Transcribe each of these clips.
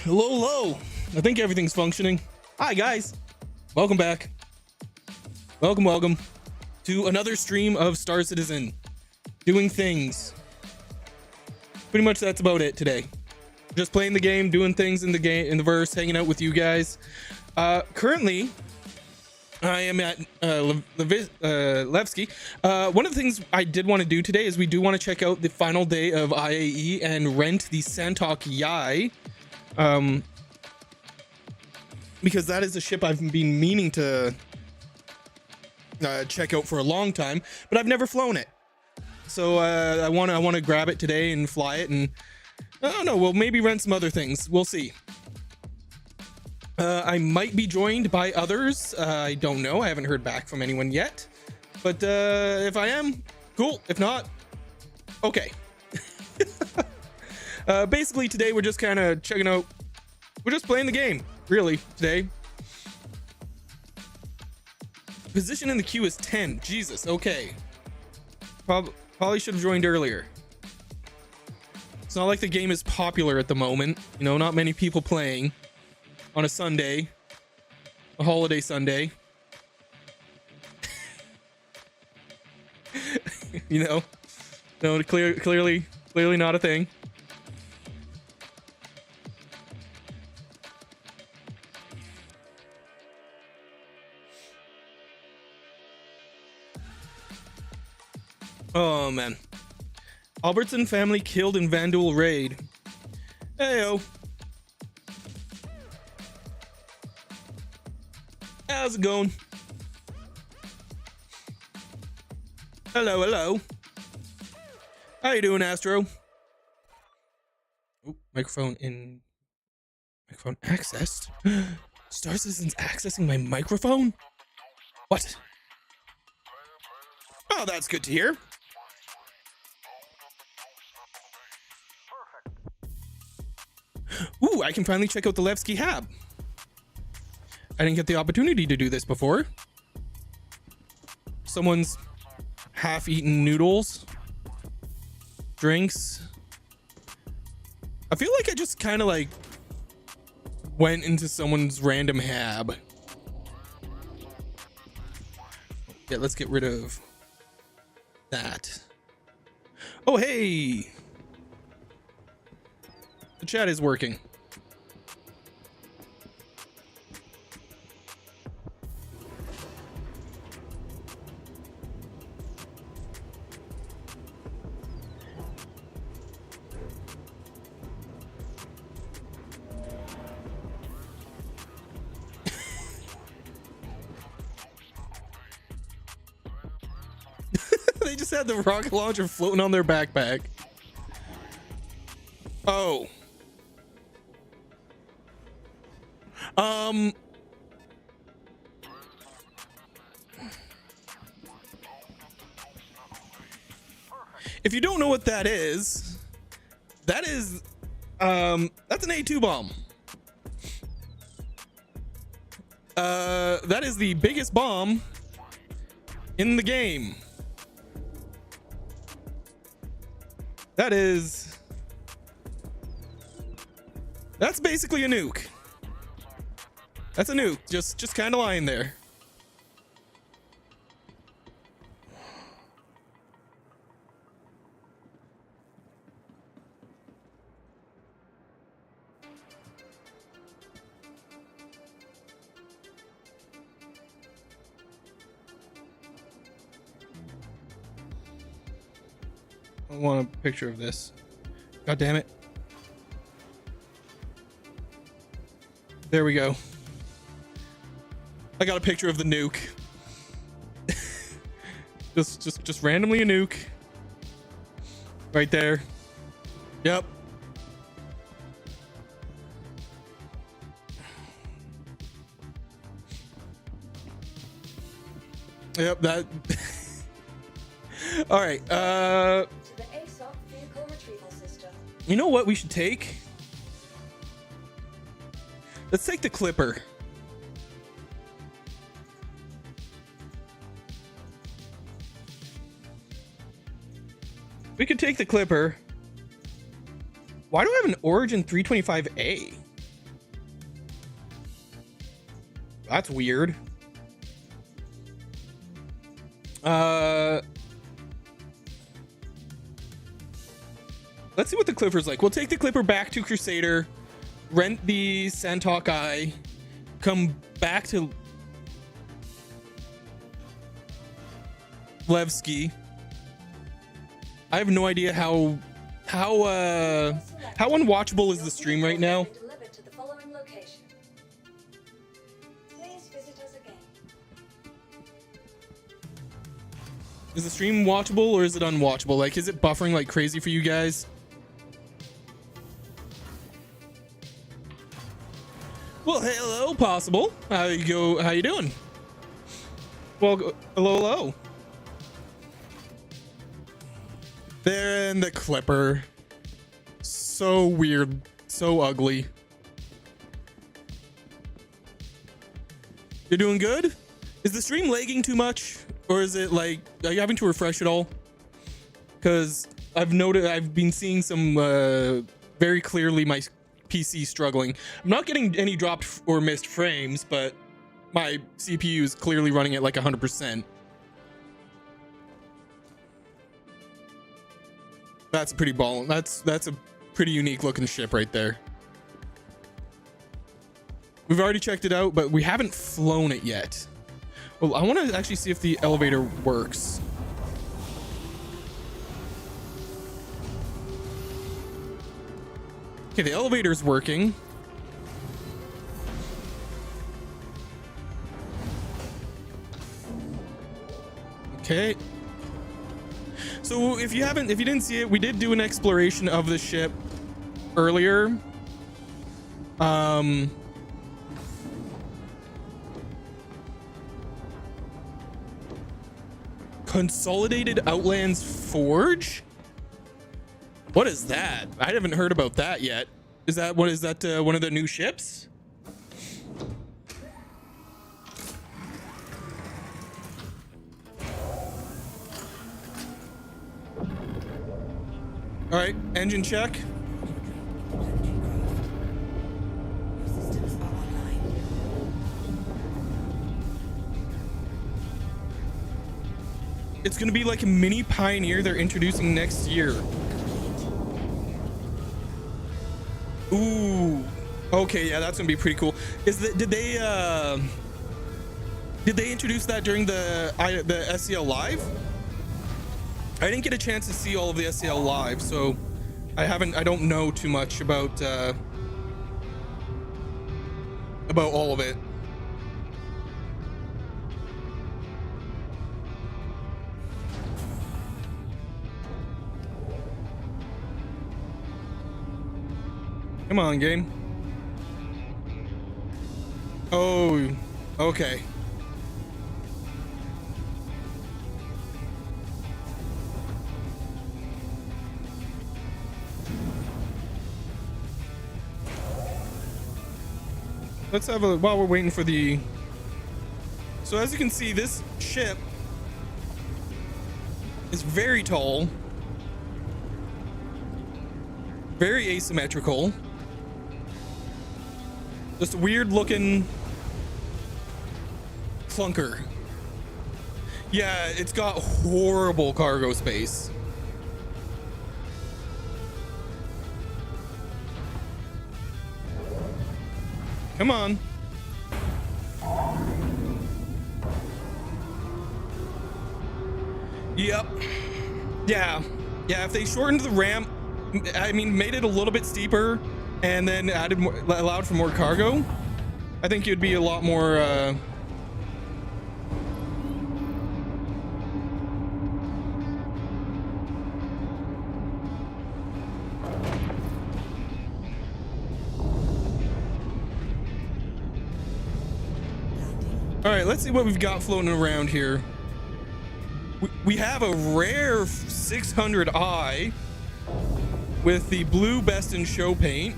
Hello. I think everything's functioning. Hi, guys. Welcome back. Welcome to another stream of Star Citizen. Doing things. Pretty much that's about it today. Just playing the game, doing things in the game, in the verse, hanging out with you guys. Currently, I am at Levski. One of the things I did want to do today is we do want to check out the final day of IAE and rent the Santok Yai. Because that is a ship I've been meaning to check out for a long time, but I've never flown it. So I want to grab it today and fly it, and I don't know, we'll maybe rent some other things. We'll see. I might be joined by others. I don't know. I haven't heard back from anyone yet. But if I am, cool. If not, okay. Basically, today we're just kind of checking out. We're just playing the game, really, today. Position in the queue is 10. Jesus, okay. Probably should have joined earlier. It's not like the game is popular at the moment. You know, not many people playing on a Sunday, a holiday Sunday. You know, no, clearly not a thing. Oh man, Albertson family killed in Vandal raid. Heyo. How's it going? Hello. How you doing, Astro? Oh, microphone accessed. Star Citizen's accessing my microphone? What? Oh, that's good to hear. Ooh, I can finally check out the Levski Hab. I didn't get the opportunity to do this before. Someone's half-eaten noodles, drinks. I feel like I just kind of like went into someone's random hab. Yeah, let's get rid of that. Oh, hey. The chat is working. They just had the rocket launcher floating on their backpack. Oh. If you don't know what that is that's an A2 bomb. That is the biggest bomb in the game. That's basically a nuke. That's a nuke, just kind of lying there. I want a picture of this. God damn it. There we go. I got a picture of the nuke. just randomly a nuke. Right there. Yep. Yep, that. All right. You know what we should take? Let's take the Clipper. We could take the Clipper. Why do I have an Origin 325A? That's weird. Let's see what the Clipper's like. We'll take the Clipper back to Crusader, rent the Santok Eye, come back to Levski. I have no idea how unwatchable is the stream right now. Is the stream watchable or is it unwatchable? Like, is it buffering like crazy for you guys? Well, hello, Possible. How you doing? Well, hello. Then the Clipper. So weird, so ugly. You're doing good? Is the stream lagging too much? Or is it like, are you having to refresh it all? Because I've been seeing some very clearly my PC struggling. I'm not getting any dropped or missed frames, but my CPU is clearly running at like 100%. That's a pretty ball. That's a pretty unique looking ship right there. We've already checked it out, but we haven't flown it yet. Well, I want to actually see if the elevator works. Okay, the elevator's working. Okay. So if you didn't see it, we did do an exploration of the ship earlier. Consolidated Outlands Forge? What is that? I haven't heard about that yet. Is that one of the new ships? All right, engine check. It's gonna be like a mini Pioneer they're introducing next year. Ooh, okay, yeah, that's gonna be pretty cool. Did they introduce that during the SCL Live? I didn't get a chance to see all of the SCL Live, so I don't know too much about all of it. Come on, game. Oh, okay. Let's have a, while we're waiting for the, so as you can see, this ship is very tall, very asymmetrical. Just a weird looking clunker. Yeah, it's got horrible cargo space. Come on. Yep. Yeah, if they shortened the ramp, I mean, made it a little bit steeper and then added more, allowed for more cargo, I think it'd be a lot more all right, let's see what we've got floating around here. We have a rare 600i with the blue Best in Show paint.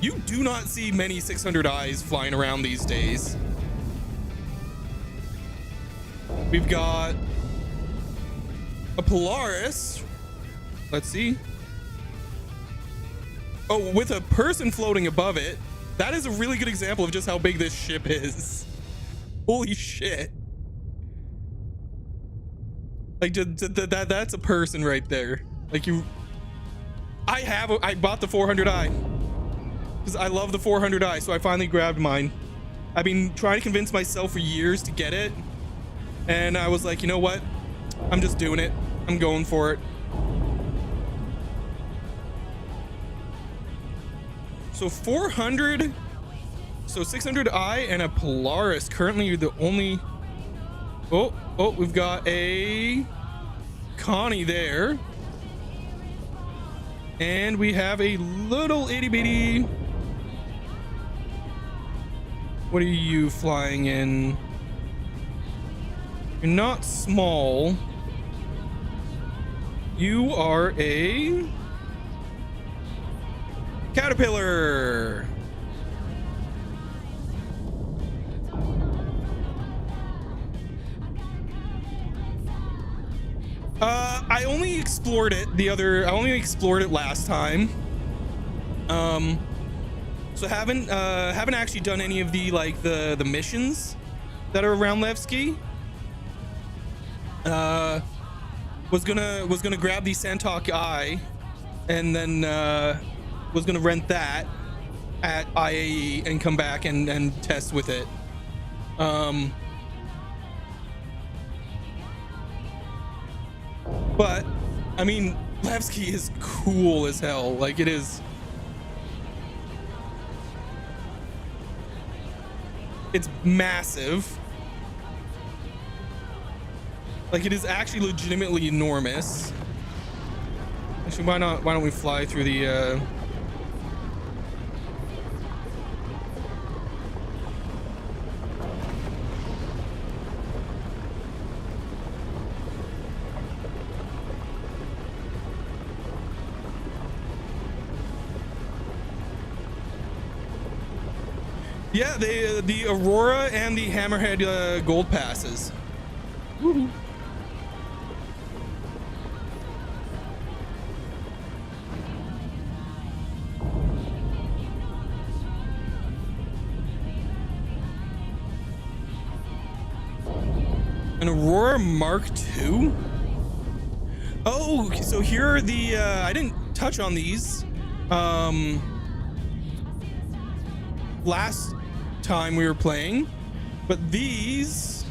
You do not see many 600i's flying around these days. We've got a Polaris. Let's see. Oh, with a person floating above it. That is a really good example of just how big this ship is. Holy shit. Like, that's a person right there. Like, I bought the 400i because I love the 400i, so I finally grabbed mine. I've been trying to convince myself for years to get it, and I was like, you know what? I'm just doing it. I'm going for it. So 400, so 600i and a Polaris. Currently the only, oh, we've got a Connie there. And we have a little itty bitty, what are you flying in? You're not small. You are a Caterpillar. I only explored it I only explored it last time. So haven't actually done any of the the missions that are around Levski. Was gonna grab the Santok Eye and then was gonna rent that at IAE and come back and test with it. But I mean, Levski is cool as hell. Like, it is. It's massive. Like, it is actually legitimately enormous. Actually, why don't we fly through the yeah, the Aurora and the Hammerhead gold passes. Woo-hoo. An Aurora Mark II? Oh, so here are the I didn't touch on these last time we were playing, but these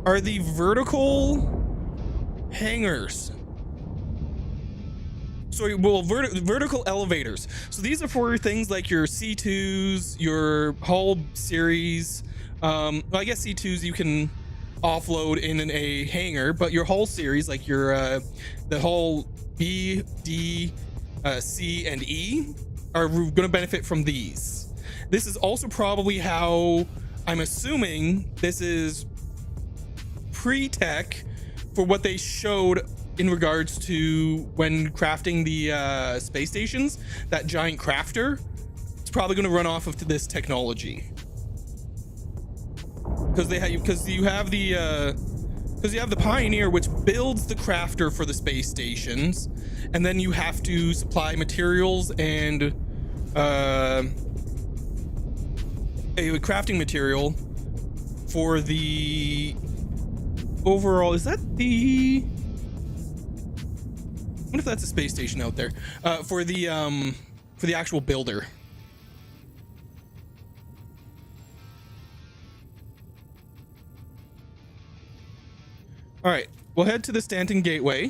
are the vertical hangars. Sorry, well, vertical elevators. So these are for things like your C2s, your Hull series. Well, I guess C2s you can offload in a hangar, but your Hull series, like your the Hull B, D, C, and E, are going to benefit from these. This is also probably how, I'm assuming this is pre-tech for what they showed in regards to when crafting the space stations. That giant crafter, it's probably going to run off of this technology, because you have the Pioneer, which builds the crafter for the space stations, and then you have to supply materials and a crafting material for the overall. Is that the, what if that's a space station out there, for the actual builder? All right, we'll head to the Stanton Gateway,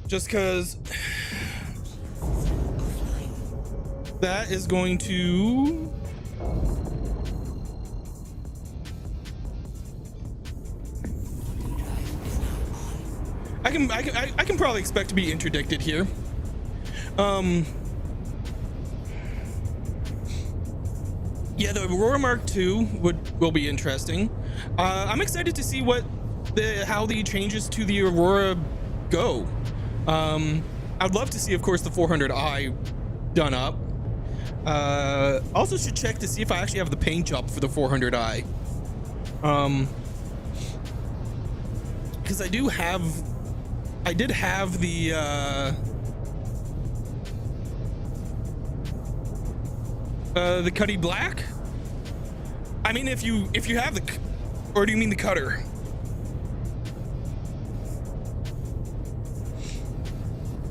just because that is going to, I can probably expect to be interdicted here. Yeah, the Aurora Mark II will be interesting. I'm excited to see how the changes to the Aurora go. I'd love to see, of course, the 400i done up. Also should check to see if I actually have the paint job for the 400i. Because I did have the The Cuddy Black. I mean, if you have the, or do you mean the cutter?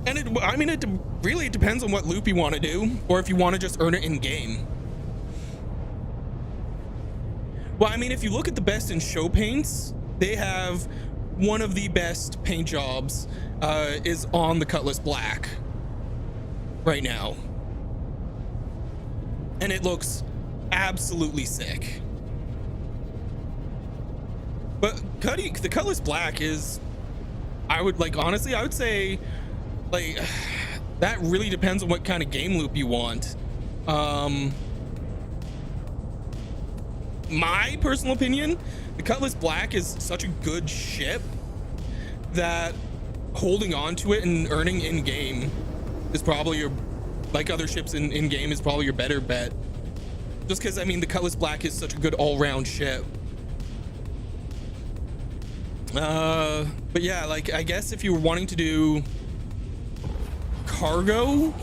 And it really depends on what loop you want to do, or if you want to just earn it in game. Well, I mean, if you look at the best in show paints, they have one of the best paint jobs is on the Cutlass Black right now, and it looks absolutely sick. But the Cutlass Black is, I would say, like, that really depends on what kind of game loop you want. My personal opinion, the Cutlass Black is such a good ship that holding on to it and earning in game is probably your, like other ships in game, is probably your better bet. Just because, I mean, the Cutlass Black is such a good all-round ship. But yeah, like, I guess if you were wanting to do cargo,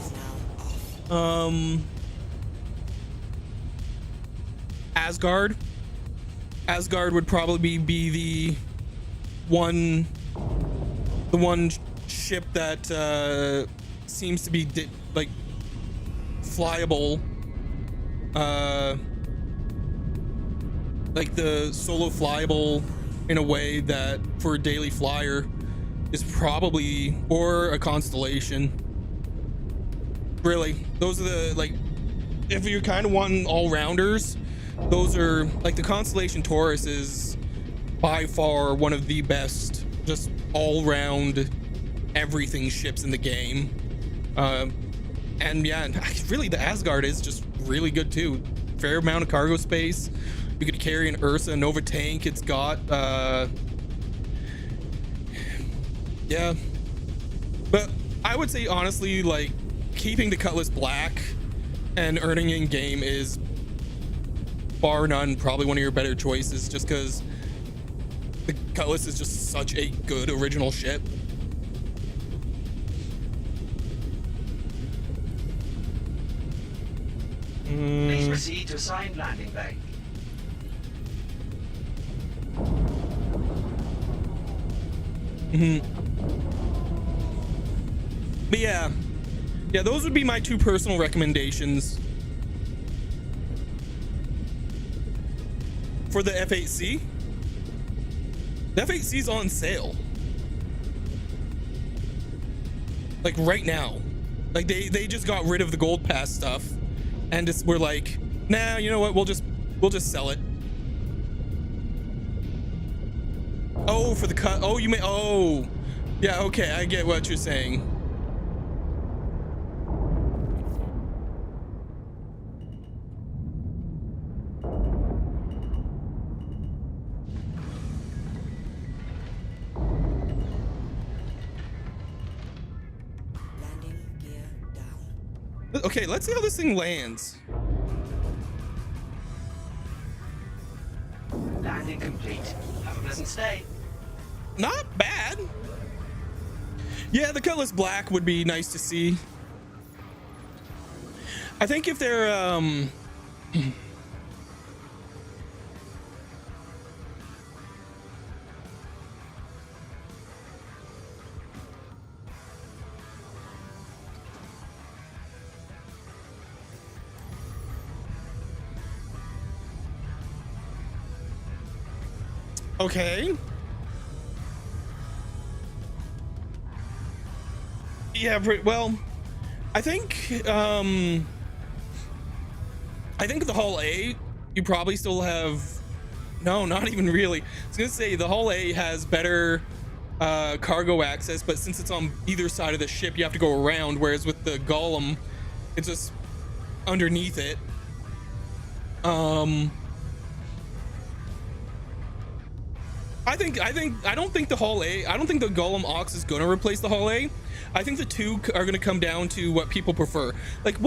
Asgard would probably be the one ship that seems to be like flyable, like the solo flyable in a way that for a daily flyer is probably, or a constellation. Really, those are the, like, if you're kind of wanting all-rounders, those are, like, the Constellation Taurus is by far one of the best just all-round everything ships in the game. And yeah, really the Asgard is just really good too. Fair amount of cargo space. You could carry an Ursa Nova tank. It's got yeah, but I would say honestly, like, keeping the Cutlass Black and earning in game is bar none probably one of your better choices, just because the Cutlass is just such a good original ship. Please proceed to assigned landing bay. But yeah, those would be my two personal recommendations for the F8C. The F8C is on sale, like right now. Like they just got rid of the gold pass stuff, and we're like, nah, you know what? We'll just sell it. Oh, for the cut. Oh, you may. Oh, yeah. Okay, I get what you're saying. Landing gear down. Okay, let's see how this thing lands. Landing complete. Have a pleasant stay. Not bad. Yeah, the Cutlass Black would be nice to see. I think if they're okay. Yeah, well, I think the Hull A, you probably still have, no, not even really. I was gonna say the Hull A has better cargo access, but since it's on either side of the ship, you have to go around, whereas with the Golem, it's just underneath it. I don't think the Hull A, I don't think the Golem Ox is gonna replace the Hull A. I think the two are gonna come down to what people prefer. Like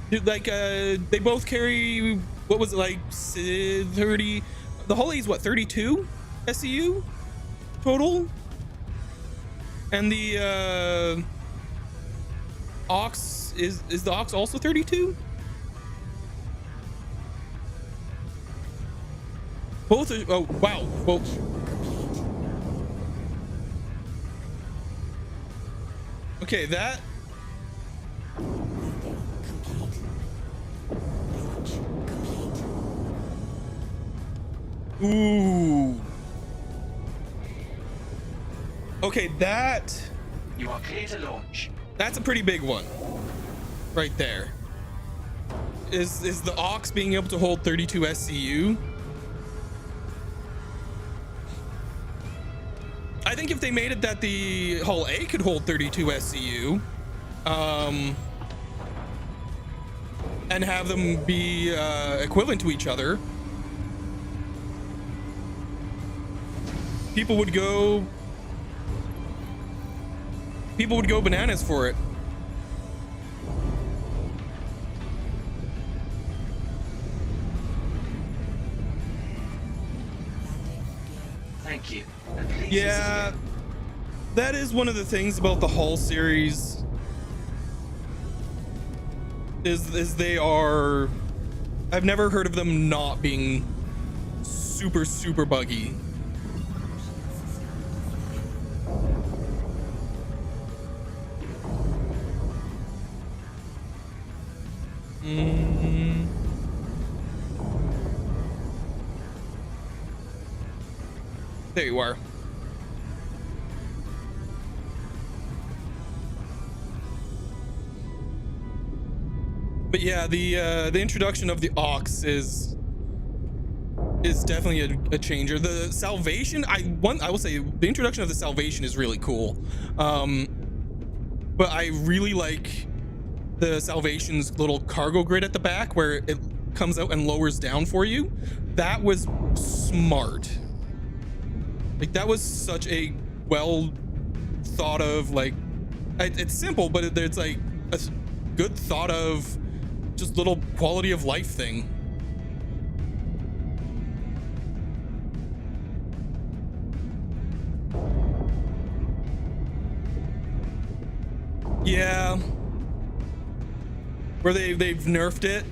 they both carry, what was it, like 30? The Hull A is what, 32 SCU total, and the Ox is the Ox also 32? Both are, oh wow, well, okay, that ooh, okay, You are clear to launch. that's a pretty big one right there. Is the aux being able to hold 32 SCU? I think if they made it that the hull A could hold 32 SCU, and have them be equivalent to each other, people would go bananas for it. Thank you. And please Yeah, that is one of the things about the Hull series is they are, I've never heard of them not being super buggy. There you are. But yeah, the introduction of the aux is definitely a changer. The salvation, I will say the introduction of the salvation is really cool. But I really like the salvation's little cargo grid at the back where it comes out and lowers down for you. That was smart. Like that was such a well thought of, like, it's simple, but it's like a good thought of just little quality of life thing. Yeah, where they've nerfed it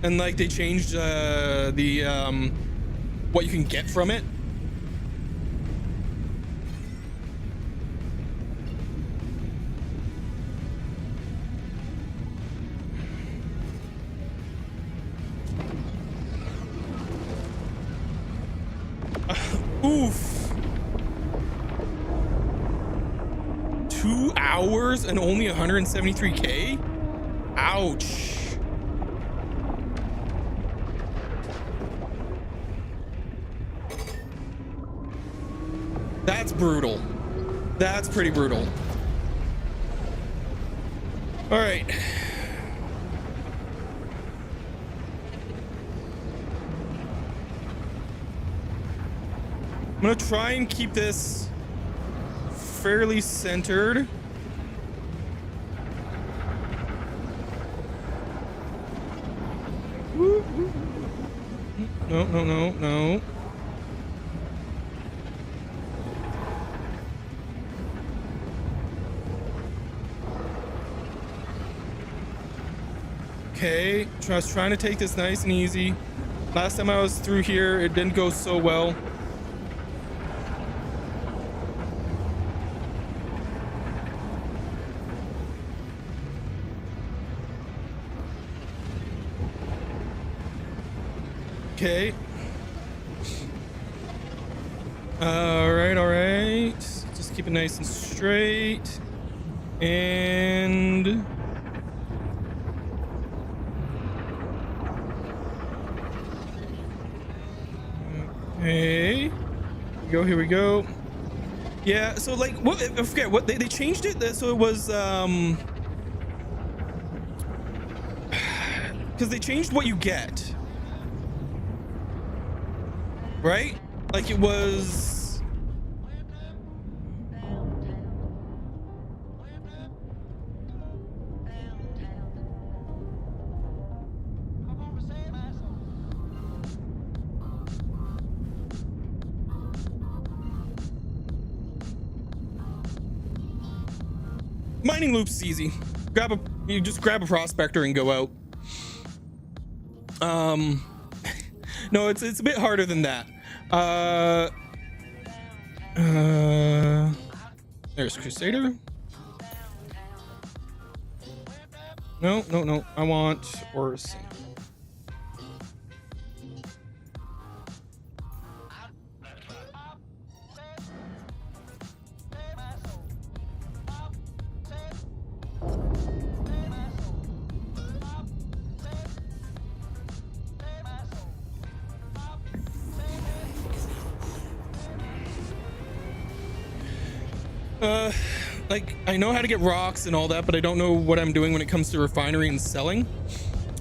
and like they changed the what you can get from it. Oof. 2 hours and only 173k? Ouch. That's brutal. That's pretty brutal. All right. I'm gonna try and keep this fairly centered. No. Okay, just trying to take this nice and easy. Last time I was through here, it didn't go so well. Okay. All right. Just keep it nice and straight. And okay. Here we go. Yeah, so like what, I forget what they changed it, so it was because they changed what you get. Right? Like it was mining loops easy. You just grab a prospector and go out. No, it's a bit harder than that. There's Crusader. No, no, no. I want Orison. Like, I know how to get rocks and all that, but I don't know what I'm doing when it comes to refinery and selling.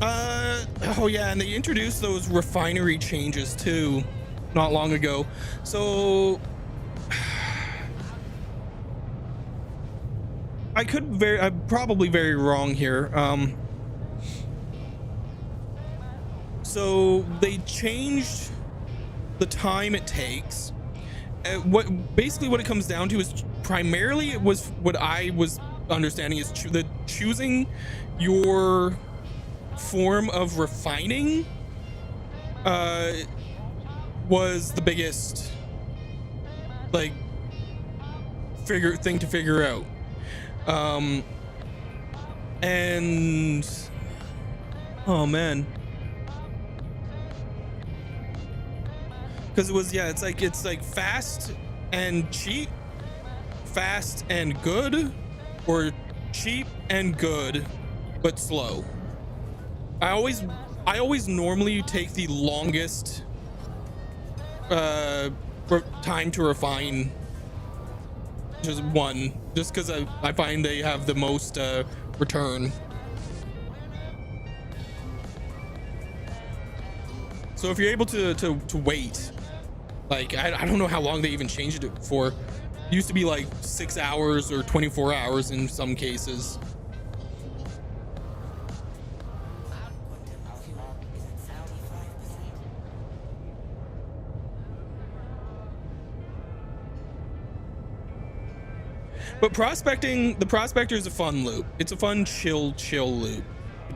Oh yeah, and they introduced those refinery changes too, not long ago. So I'm probably very wrong here. So they changed the time it takes. What it comes down to is primarily it was what I was understanding is choosing your form of refining was the biggest like thing to figure out. And oh man, because it was it's like fast and cheap, fast and good, or cheap and good but slow. I always normally take the longest time to refine, just one, just because I find they have the most return. So if you're able to wait, like I don't know how long they even changed it for. It used to be like 6 hours or 24 hours in some cases. But prospecting, the prospector is a fun loop. It's a fun chill loop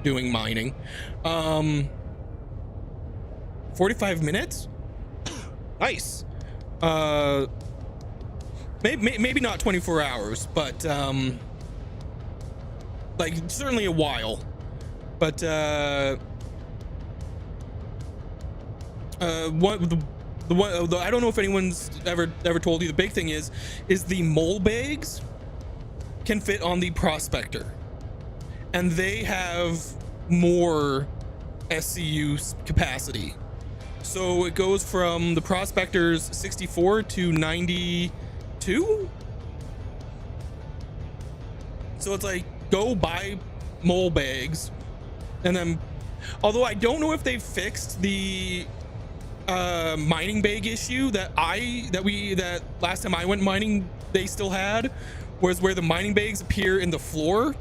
doing mining. 45 minutes? Nice. Maybe not 24 hours, but like certainly a while. But I don't know if anyone's ever told you, the big thing is the mole bags can fit on the prospector, and they have more SCU capacity. So it goes from the prospector's 64 to 92. So it's like, go buy mole bags, and then, although I don't know if they've fixed the mining bag issue that last time I went mining they still had, was where the mining bags appear in the floor,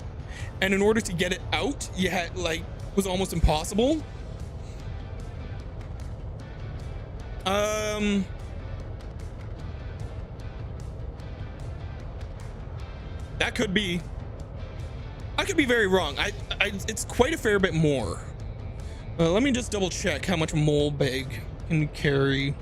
and in order to get it out, you had was almost impossible. That could be. I could be very wrong. It's quite a fair bit more. Let me just double check how much mole bag can carry.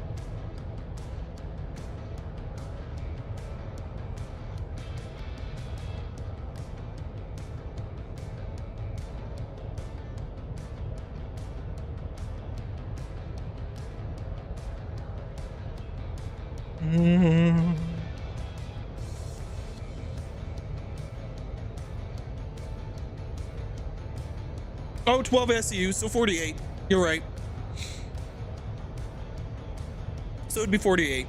Oh, 12 SCU, so 48. You're right. So it'd be 48.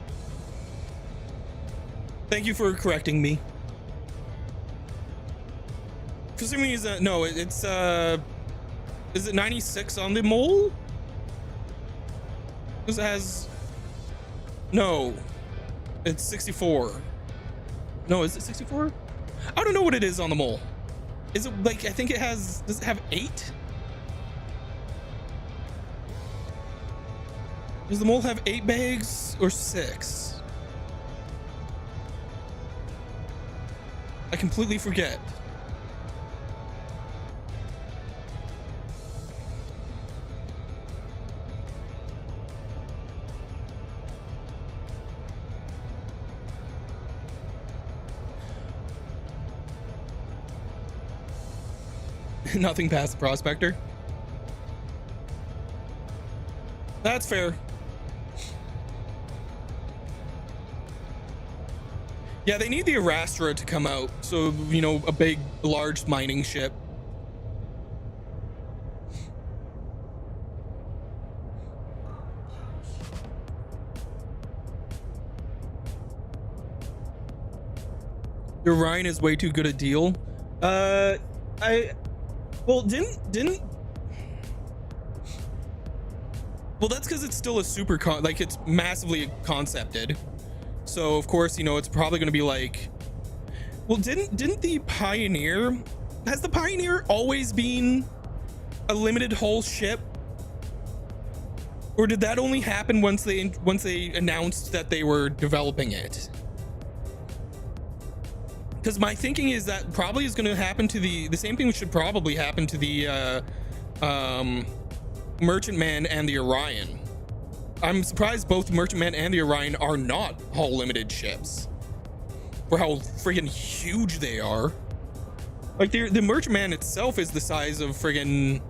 Thank you for correcting me. For some reason, no, it's is it 96 on the mole? Because it has, no, it's 64. No, is it 64? I don't know what it is on the mole. Is it like, I think it has, does it have 8? Does the mole have 8 bags or 6? I completely forget. Nothing past the prospector. That's fair. Yeah, they need the Arastra to come out. So, you know, a big, large mining ship. Your Ryan is way too good a deal. Well, didn't. Well, that's because it's still a like it's massively concepted. So of course, you know, it's probably going to be like, well, didn't the Pioneer, has the Pioneer always been a limited hull ship? Or did that only happen once they announced that they were developing it? Because my thinking is that probably is going to happen to the same thing should probably happen to the Merchantman and the Orion. I'm surprised both the Merchantman and the Orion are not hull limited ships for how friggin' huge they are. Like the Merchantman itself is the size of friggin'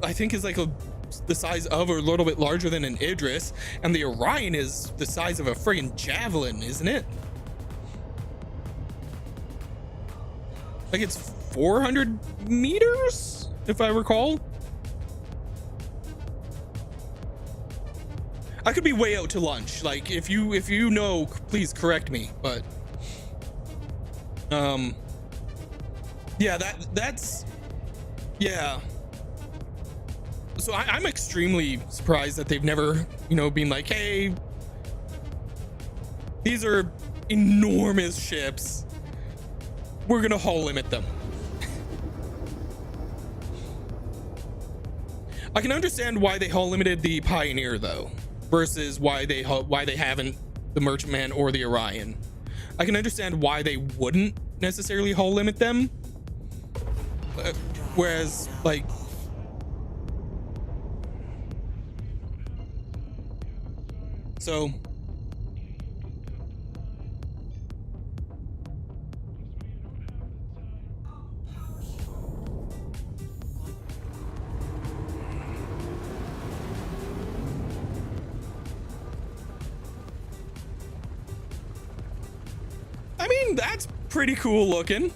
I think is like the size of or a little bit larger than an Idris, and the Orion is the size of a friggin' javelin, isn't it? Like it's 400 meters, if I recall. I could be way out to lunch. Like if you know, please correct me. But yeah, that's yeah. So I'm extremely surprised that they've never, you know, been like, hey, these are enormous ships. We're gonna hull limit them. I can understand why they hull limited the Pioneer though, versus why they haven't the Merchantman or the Orion. I can understand why they wouldn't necessarily hull limit them, whereas like so. I mean, that's pretty cool looking.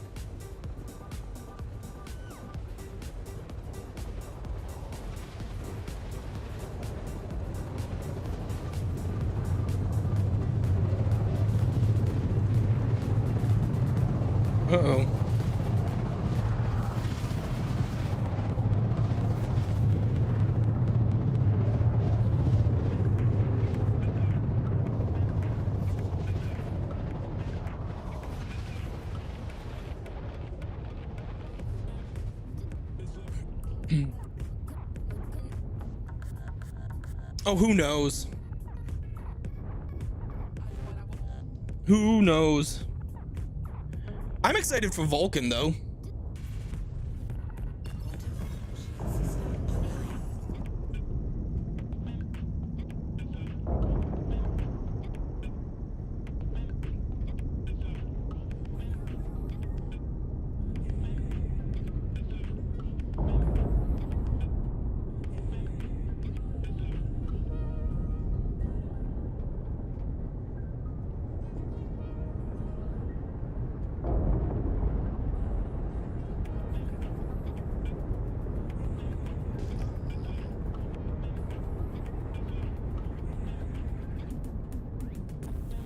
Uh-oh. Oh, who knows? Who knows? I'm excited for Vulcan, though.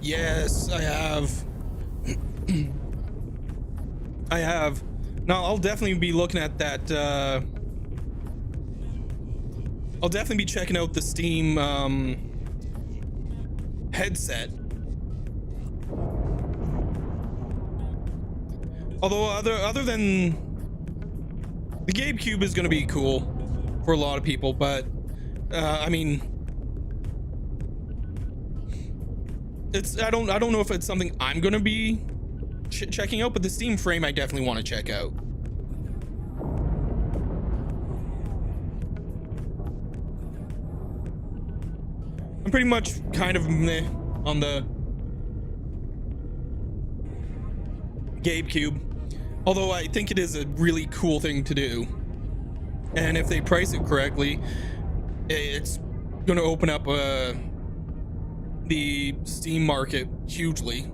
Yes, I have. I have. Now, I'll definitely be looking at that. I'll definitely be checking out the Steam headset. Although other than the GameCube is going to be cool for a lot of people, but I mean, I don't know if it's something I'm going to be checking out, but the Steam frame I definitely want to check out. I'm pretty much kind of meh on the GameCube. Although I think it is a really cool thing to do. And if they price it correctly, it's going to open up the Steam market hugely.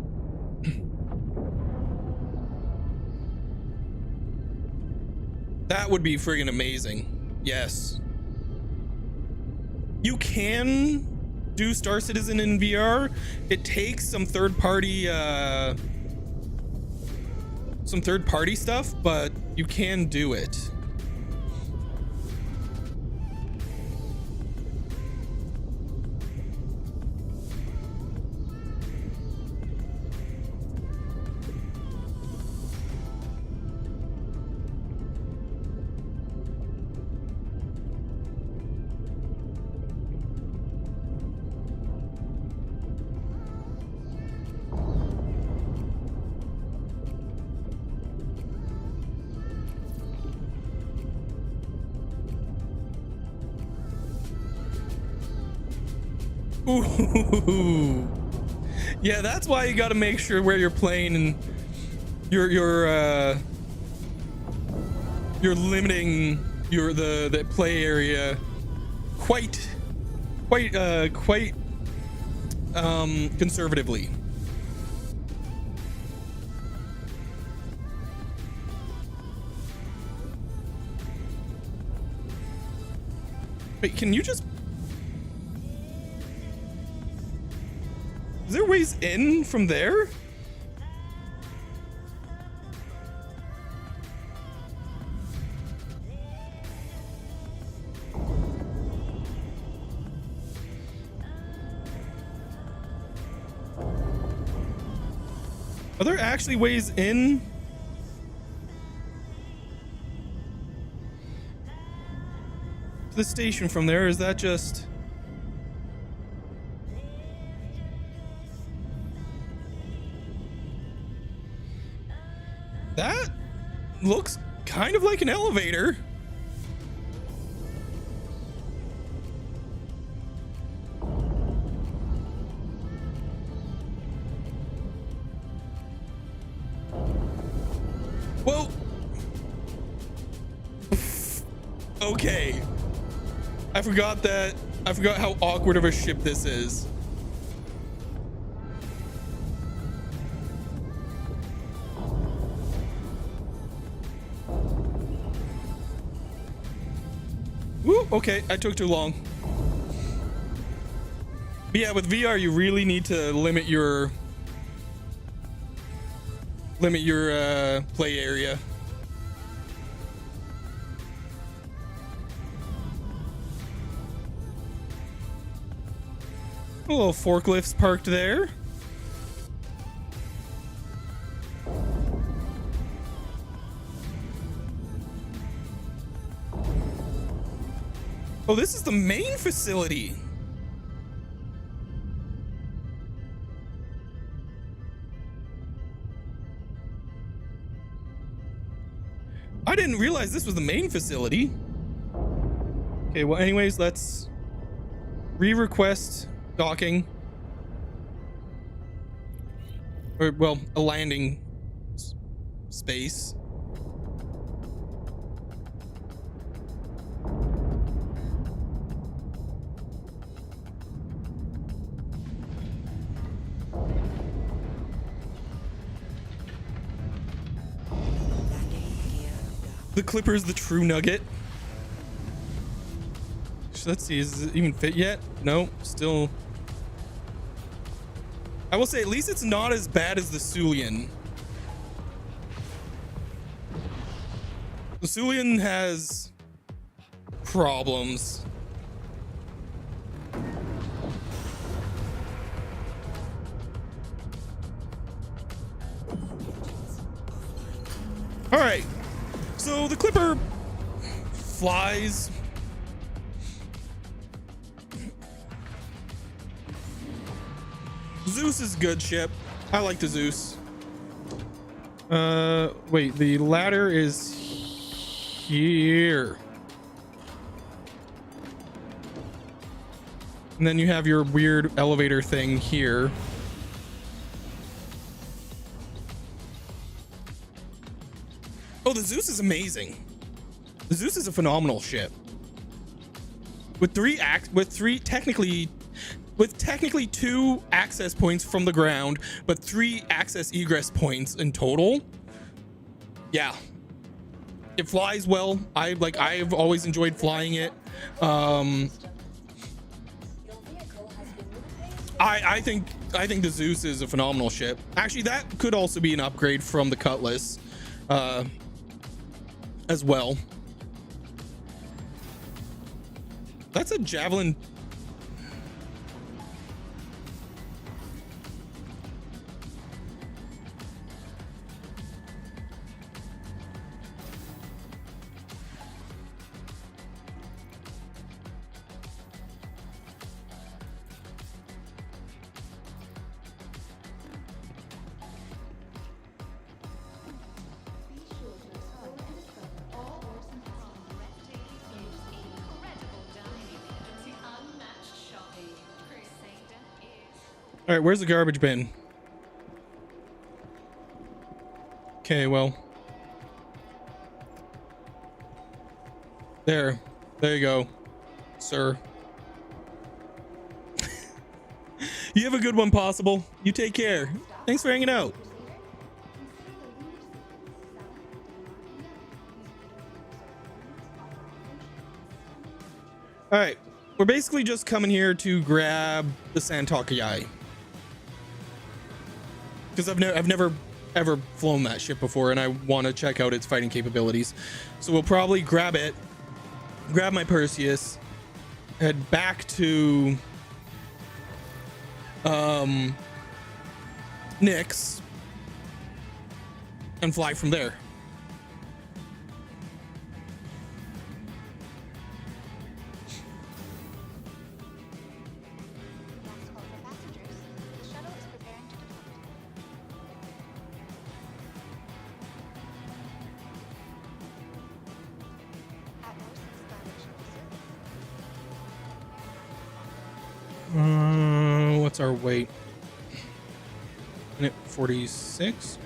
That would be friggin' amazing. Yes. You can do Star Citizen in VR. It takes some third-party stuff, but you can do it. Ooh. Yeah, that's why you got to make sure where you're playing and you're limiting the play area quite conservatively. Wait, can you just... Is there ways in from there? Are there actually ways in? To the station from there? Is that just... That looks kind of like an elevator. Well, okay. I forgot how awkward of a ship this is. Woo, okay, I took too long. But yeah, with VR, you really need to limit your play area. A little forklifts parked there. Oh, this is the main facility. I didn't realize this was the main facility. Okay, well, anyways, let's re-request docking. Or, well, a landing space. The Clipper's the true nugget. So let's see, is it even fit yet? No, still. I will say at least it's not as bad as the Sulian. The Sulian has problems. All right. So the Clipper flies. Zeus is a good ship. I like the Zeus. Wait, the ladder is here. And then you have your weird elevator thing here. the Zeus is amazing. The Zeus is a phenomenal ship. With technically 2 access points from the ground, but 3 access egress points in total. Yeah. It flies well. I've always enjoyed flying it. I think the Zeus is a phenomenal ship. Actually, that could also be an upgrade from the Cutlass as well. That's a Javelin. All right, where's the garbage bin? Okay, well. There you go, sir. You have a good one, Possible. You take care. Thanks for hanging out. All right, we're basically just coming here to grab the Santok IAE. Because I've never ever flown that ship before, and I want to check out its fighting capabilities. So we'll probably grab it, grab my Perseus, head back to Nyx, and fly from there. What's our weight? Minute 46.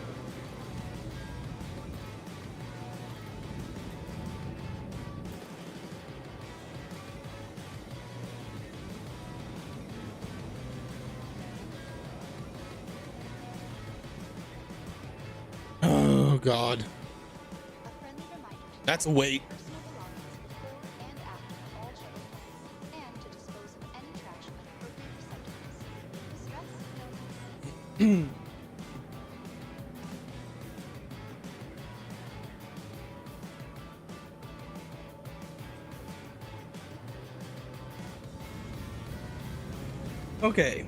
Oh God. That's a weight. Okay.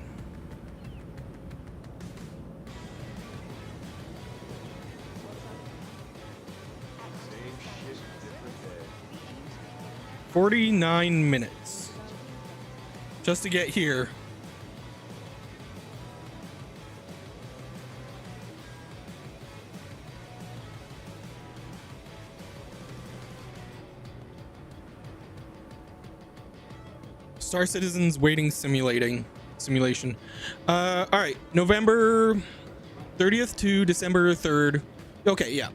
"49 minutes just to get here." Star Citizen's waiting simulation. All right, November 30th to December 3rd. Okay, yeah.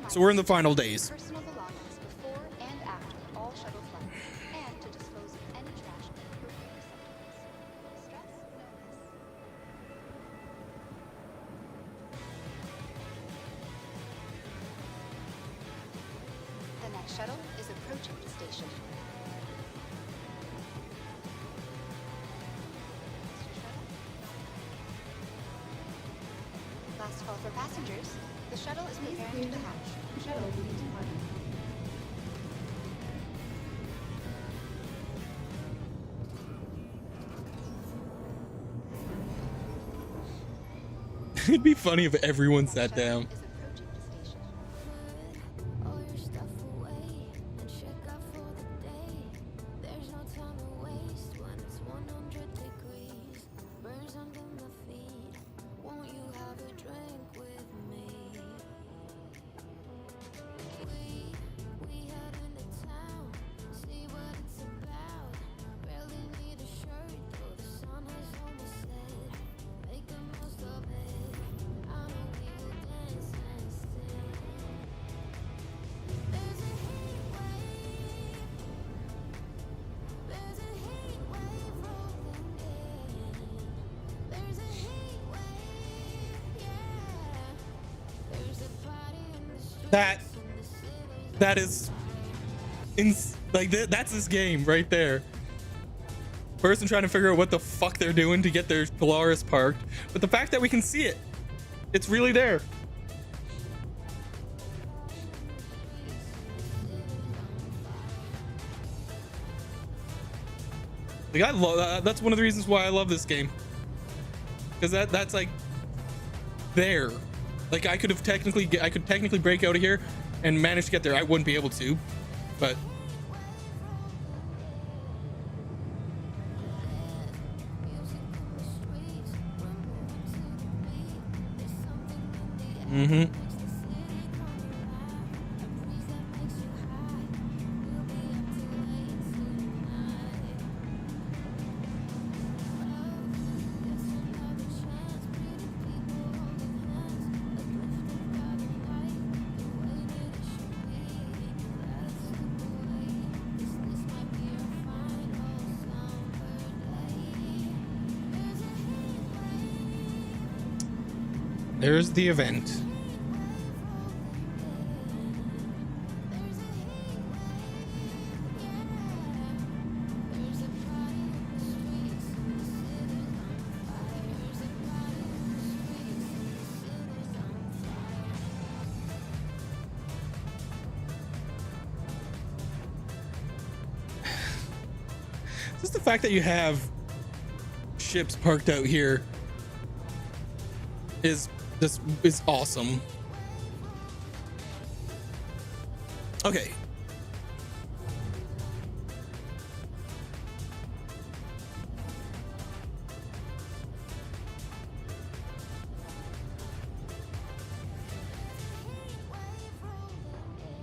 So we're in the final days. Personal belongings before and after all shuttle flights, and to dispose of any trash in appropriate receptacles. Stress no less. The next shuttle is approaching the station. Last call for passengers. The shuttle is preparing to detach. Shuttle begins departure. It'd be funny if everyone sat down. Is approaching the station. All your stuff away and check out for the day. There's no time to waste when it's 100 degrees. Burns under my feet. Won't you have a drink with me? We head into town, see what it's about. Barely need a shirt though the sun has almost set. Make the most of it. I know we will dance That is that's this game right there. Person trying to figure out what the fuck they're doing to get their Polaris parked, but the fact that we can see it, it's really there. Like I love that's one of the reasons why I love this game, because that's like there. Like I could technically break out of here and manage to get there. I wouldn't be able to, but there's the event. Just the fact that you have ships parked out here is awesome. Okay.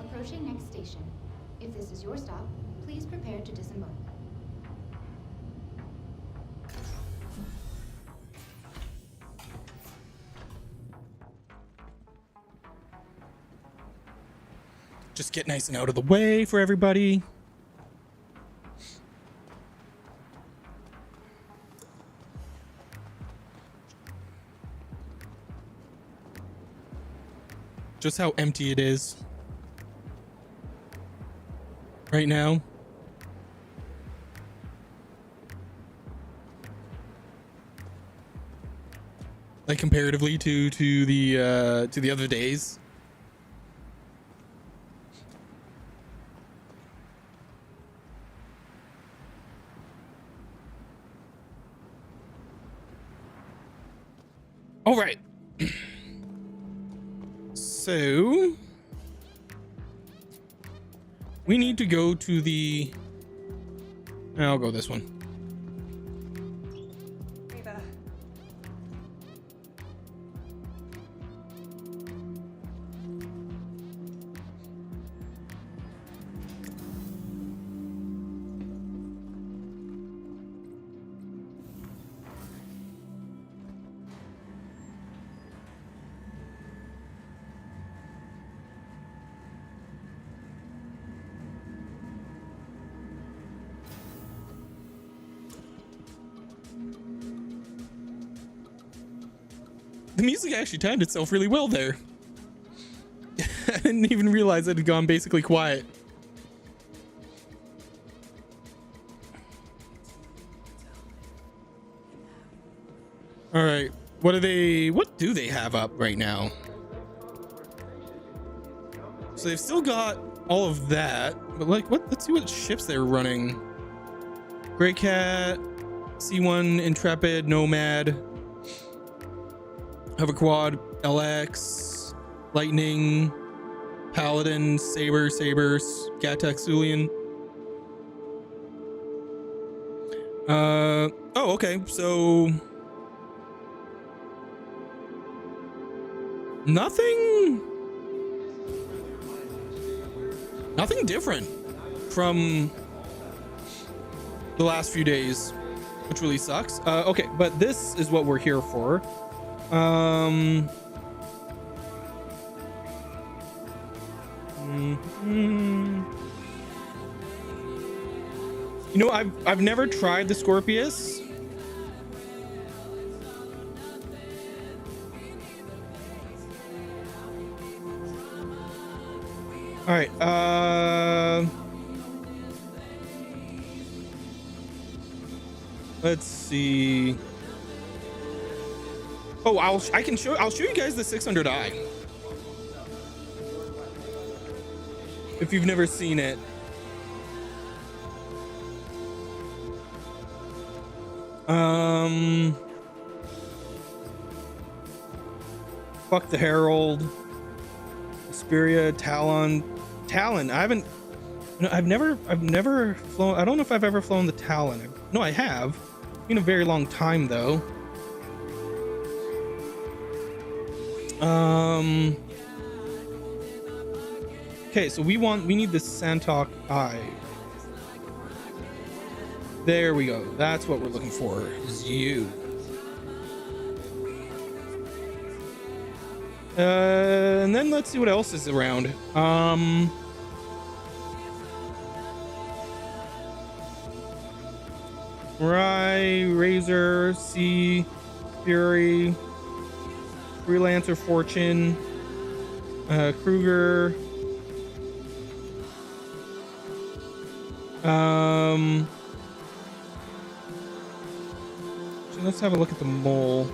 Approaching next station. If this is your stop, please prepare to disembark. Just get nice and out of the way for everybody. Just how empty it is right now. Like comparatively to the other days. All right. So we need to go to the. I'll go this one. The music actually timed itself really well there. I didn't even realize it had gone basically quiet. All right, what do they have up right now? So they've still got all of that, but like let's see what ships they're running. Grey Cat, C1, Intrepid, Nomad, Hoverquad, LX, Lightning, Paladin, Sabers, Gattax, Sulian. Oh, okay, so nothing different from the last few days, which really sucks. Okay, but this is what we're here for. You know, I've never tried the Scorpius. All right. Let's see. Oh, I'll show you guys the 600i. If you've never seen it. Fuck the Herald. Asperia, Talon. I've never flown. I don't know if I've ever flown the Talon. No, I have. It's been a very long time though. Okay, so we need the Santok Eye. There we go. That's what we're looking for. Is you. And then let's see what else is around. Razor, Sea, Fury, Freelancer, Fortune, Kruger. So let's have a look at the mole.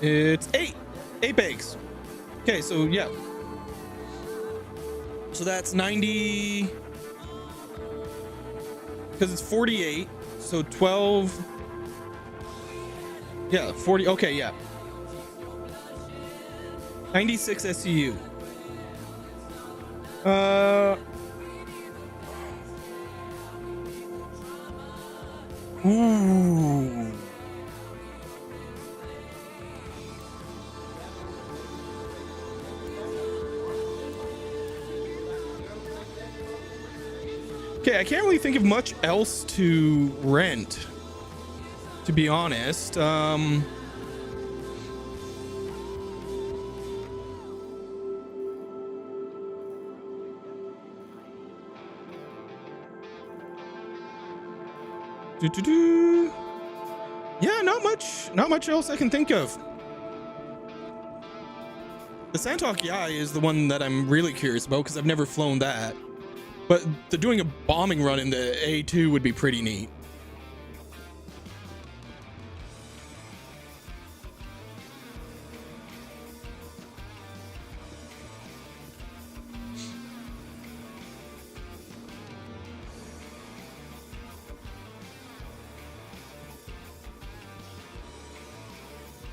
It's 8 eggs. Okay, so yeah. So that's 90 because it's 48. So 12. Yeah, 40. Okay, yeah. 96 SCU. Ooh. Okay, I can't really think of much else to rent, to be honest. Yeah, not much else I can think of. The Santok Yai is the one that I'm really curious about because I've never flown that. But doing a bombing run in the A2 would be pretty neat.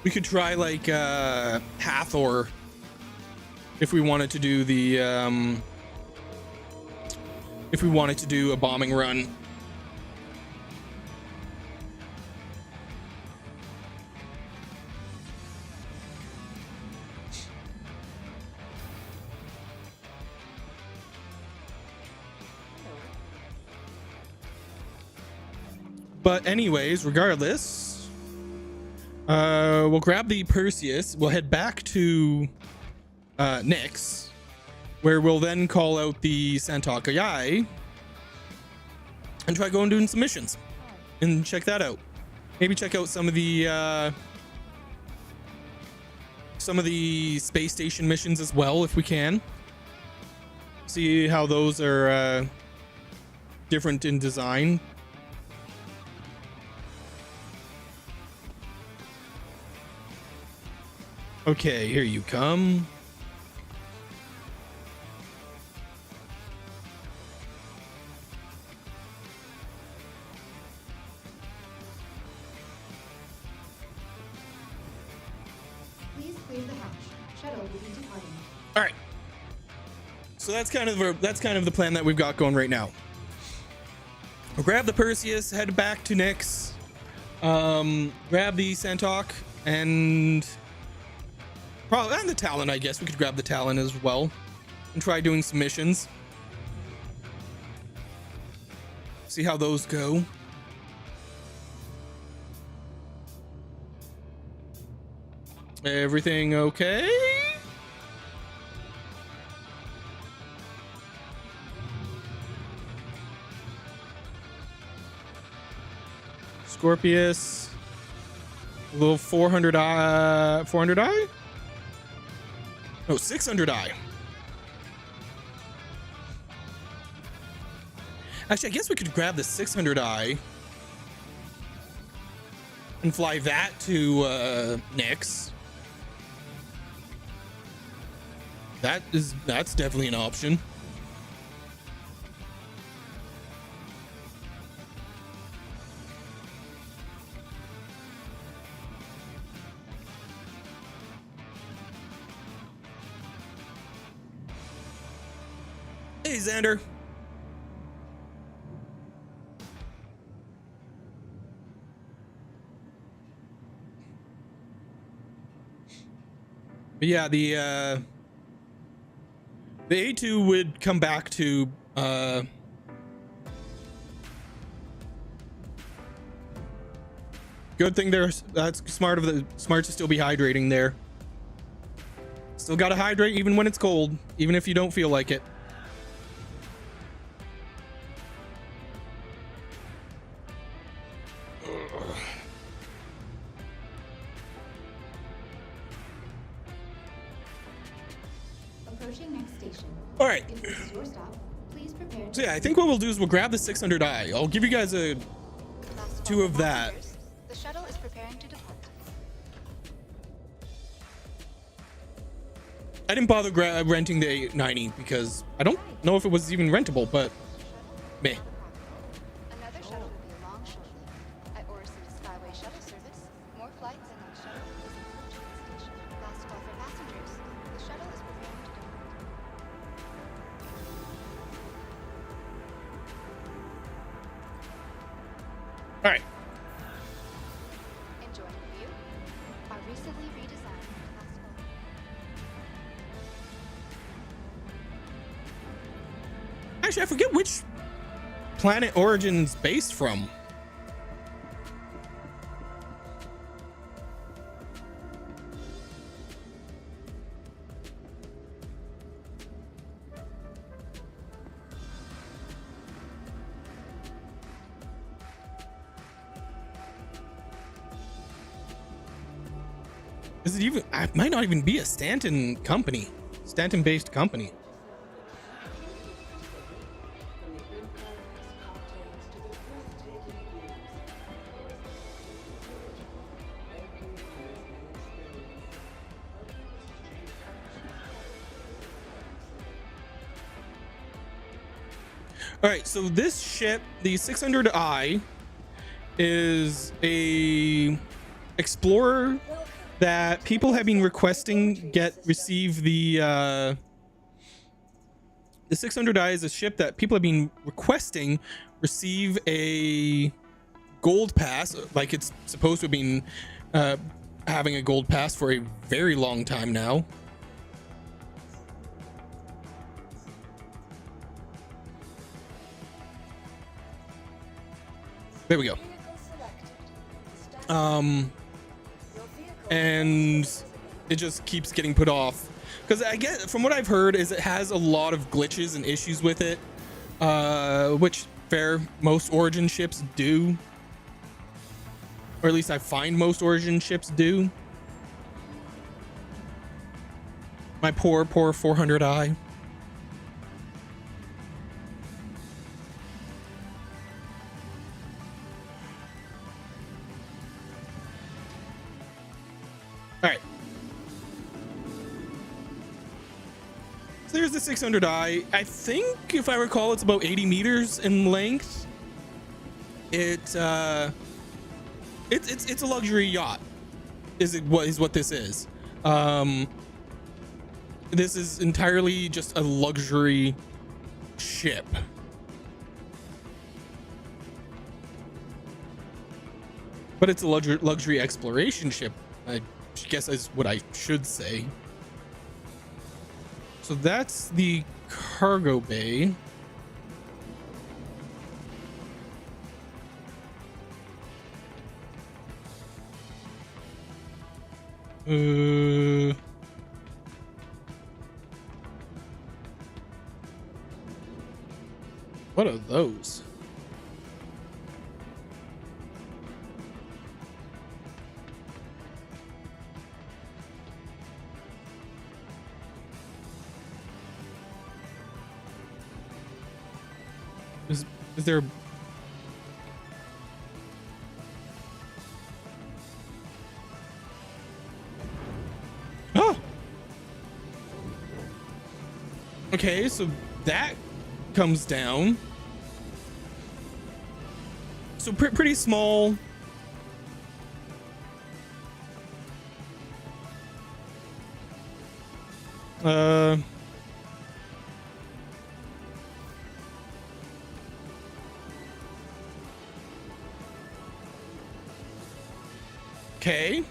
We could try like Hathor if we wanted to do the if we wanted to do a bombing run. But anyways, regardless, we'll grab the Perseus. We'll head back to Nyx, where we'll then call out the Santok Yai and try going doing some missions and check that out. Maybe check out some of the space station missions as well if we can. See how those are different in design. Okay, here you come. Please clear the hatch. Shuttle will be departing. All right. So that's kind of the plan that we've got going right now. We'll grab the Perseus, head back to Nyx, grab the Santok, and the Talon. I guess we could grab the Talon as well, and try doing some missions. See how those go. Everything okay? Scorpius. A little 400i. No, 600i. Actually, I guess we could grab the 600i and fly that to Nyx. That's definitely an option. Hey, Xander. But yeah, the A2 would come back to good thing there's that's smart to still be hydrating there. Still gotta hydrate even when it's cold, even if you don't feel like it. Approaching next station. All right. If this is your stop, please prepare to So yeah, I think what we'll do is we'll grab the 600i. I'll give you guys a Last two call of for that. passengers. The shuttle is preparing to depart. I didn't bother renting the 890 because I don't know if it was even rentable, but meh. Another shuttle will be along shortly. At Oris City Skyway shuttle service, more flights and the shuttle is approaching the station. Last call for passengers. The shuttle is preparing to depart. All right. Enjoying the view? Our recently redesigned classical. Actually, I forget which planet Origin's based from. Is it even? It might not even be a Stanton company, Stanton-based company. All right, so this ship, the 600i, is a explorer that people have been requesting receive the 600i is a ship that people have been requesting receive a gold pass, like it's supposed to have been having a gold pass for a very long time now. There we go. And it just keeps getting put off because I get, from what I've heard, is it has a lot of glitches and issues with it, which fair, most Origin ships do, or at least I find most Origin ships do. My poor 400i. All right. So there's the 600i. I think, if I recall, it's about 80 meters in length. It's a luxury yacht. Is what this is. This is entirely just a luxury ship. But it's a luxury exploration ship, I guess is what I should say. So that's the cargo bay. What are those? Is there? Oh. Okay, so that comes down. So pretty small. Okay.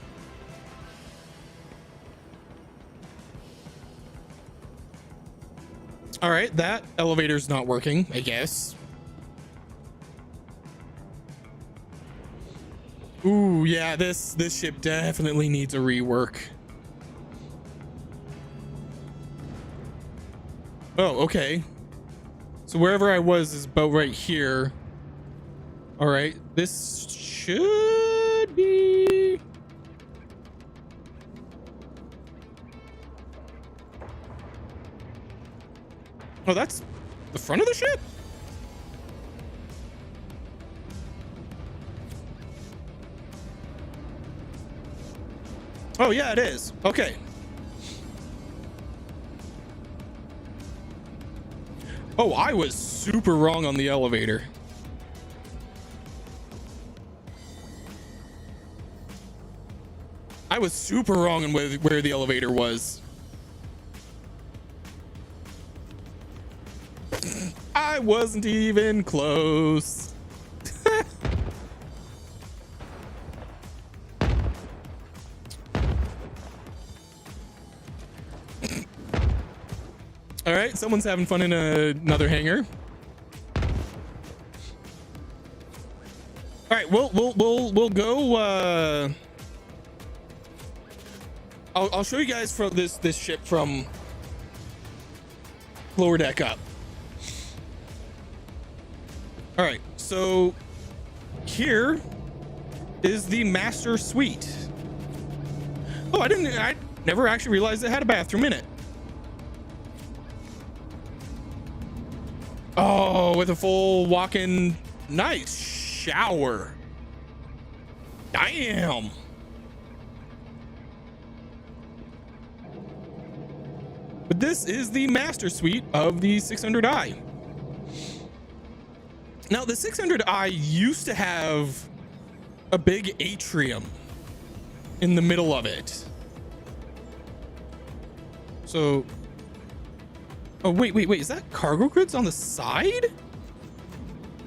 All right, that elevator's not working, I guess. Ooh, yeah, this ship definitely needs a rework. Oh, okay. So wherever I was is about right here. All right, this should be... Oh, that's the front of the ship? Oh, yeah, it is. Okay. Oh, I was super wrong on the elevator. I was super wrong on where the elevator was. I wasn't even close. All right, someone's having fun in another hangar. All right, we'll go. I'll show you guys from this ship from lower deck up. All right, so here is the master suite. Oh, I never actually realized it had a bathroom in it. Oh, with a full walk-in, nice shower. Damn. But this is the master suite of the 600i. Now, the 600i used to have a big atrium in the middle of it. So, oh, wait, is that cargo grids on the side?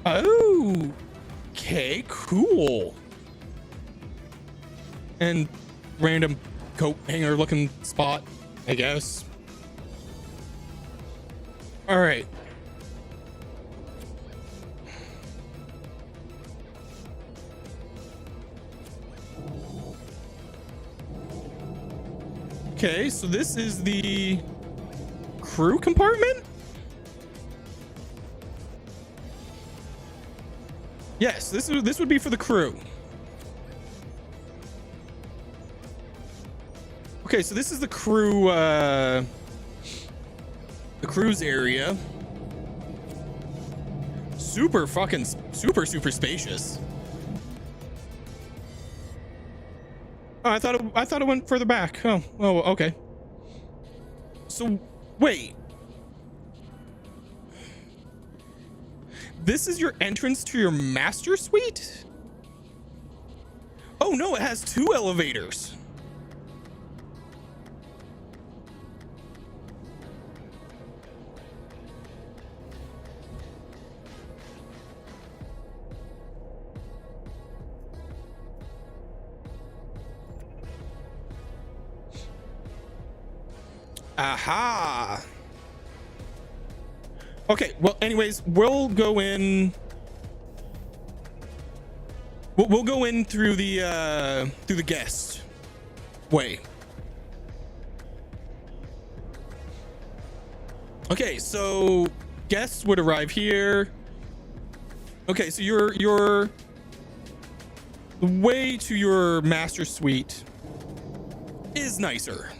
Oh, okay, cool. And random coat hanger looking spot, I guess. All right. Okay, so this is the crew compartment? Yes, this would be for the crew. Okay, so this is the crew, the cruise area. Super spacious. Oh, I thought it went further back. Oh, okay. So, wait. This is your entrance to your master suite? Oh no, it has 2 elevators. Aha. Okay, well, anyways, we'll go in. We'll go in through the guest way. Okay, so guests would arrive here. Okay, so your the way to your master suite is nicer.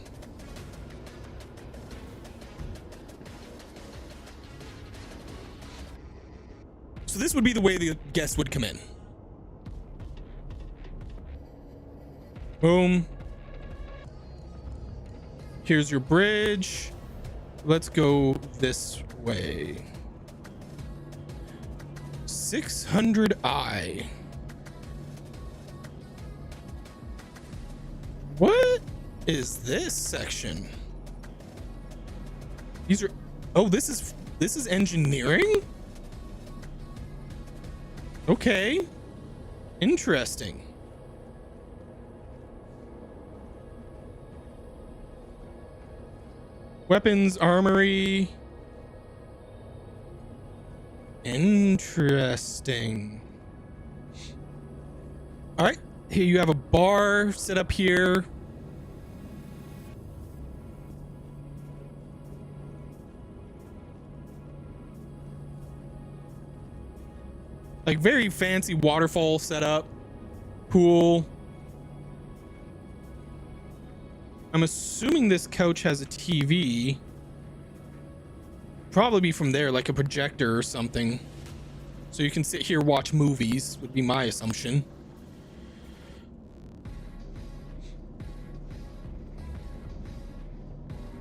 So this would be the way the guests would come in. Boom. Here's your bridge. Let's go this way. 600I. What is this section? These are, oh, this is engineering? Okay. Interesting. Weapons, armory. Interesting. All right, here you have a bar set up here. Like very fancy waterfall setup. Pool. I'm assuming this couch has a TV. Probably be from there, like a projector or something. So you can sit here, watch movies, would be my assumption.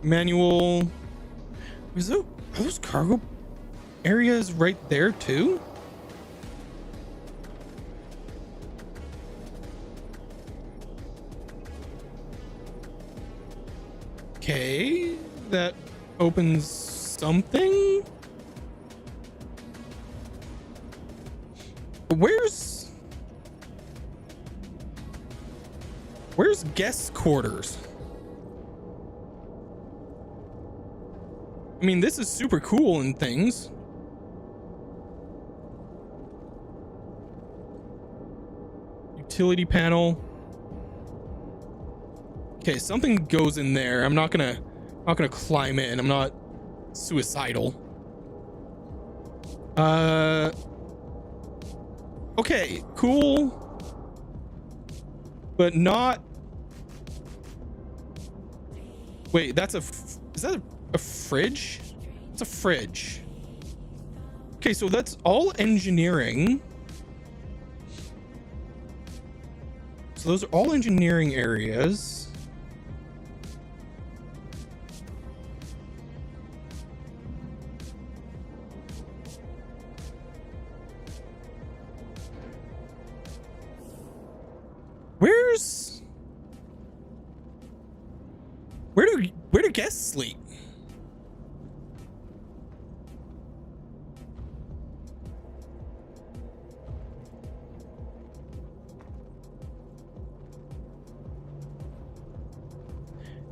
Manual. Are those cargo areas right there too? Okay, that opens something. Where's guest quarters? I mean, this is super cool and things. Utility panel. Okay, something goes in there. I'm not gonna climb in. I'm not suicidal. Okay, cool. But not. Wait, that's is that a fridge? It's a fridge. Okay, so that's all engineering. So those are all engineering areas. Where do guests sleep?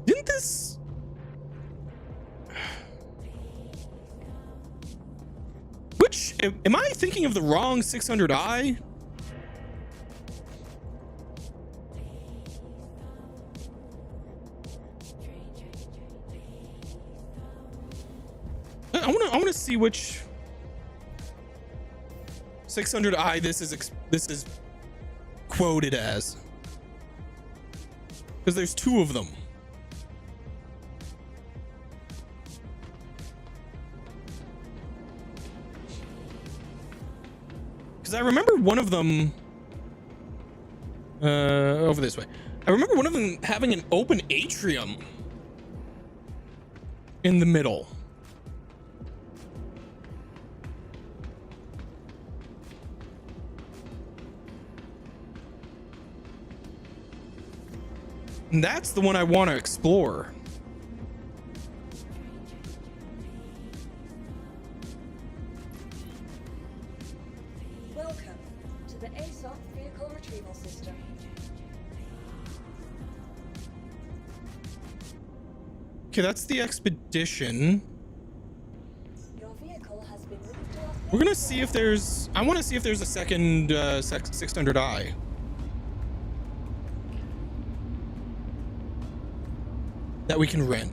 Didn't this? Which am I thinking of the wrong 600i? I want to see which 600i this is quoted as, because there's two of them. Because I remember one of them over this way. I remember one of them having an open atrium in the middle. And that's the one I want to explore. Welcome to the ASOP Vehicle Retrieval System. Okay, that's the expedition. Your vehicle has been moved to our We're gonna see if there's. I want to see if there's a second 600i. That we can rent.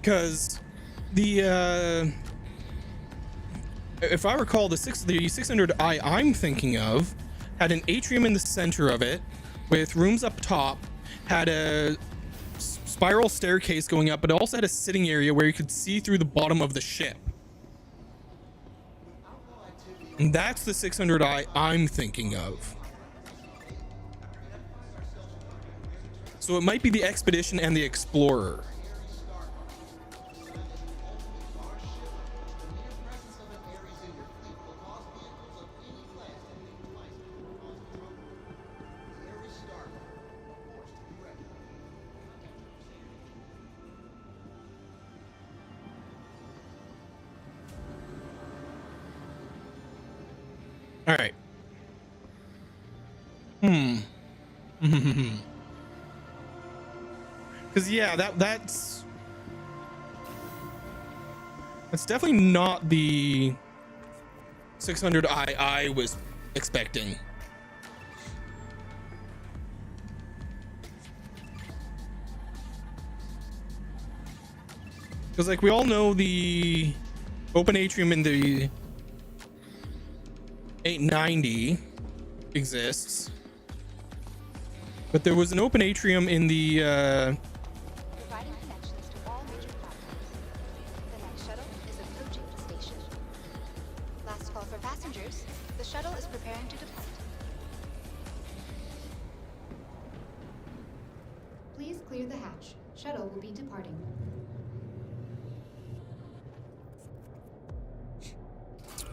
Because the if I recall, the 600i I'm thinking of had an atrium in the center of it with rooms up top, had a spiral staircase going up, but it also had a sitting area where you could see through the bottom of the ship. And that's the 600i I'm thinking of. So it might be the Expedition and the Explorer. All right. Because yeah, that's definitely not the 600i I was expecting. Because like we all know the open atrium in the 890 exists, but there was an open atrium in the Providing connections to all major platforms. The next shuttle is approaching the station. Last call for passengers. The shuttle is preparing to depart. Please clear the hatch. Shuttle will be departing.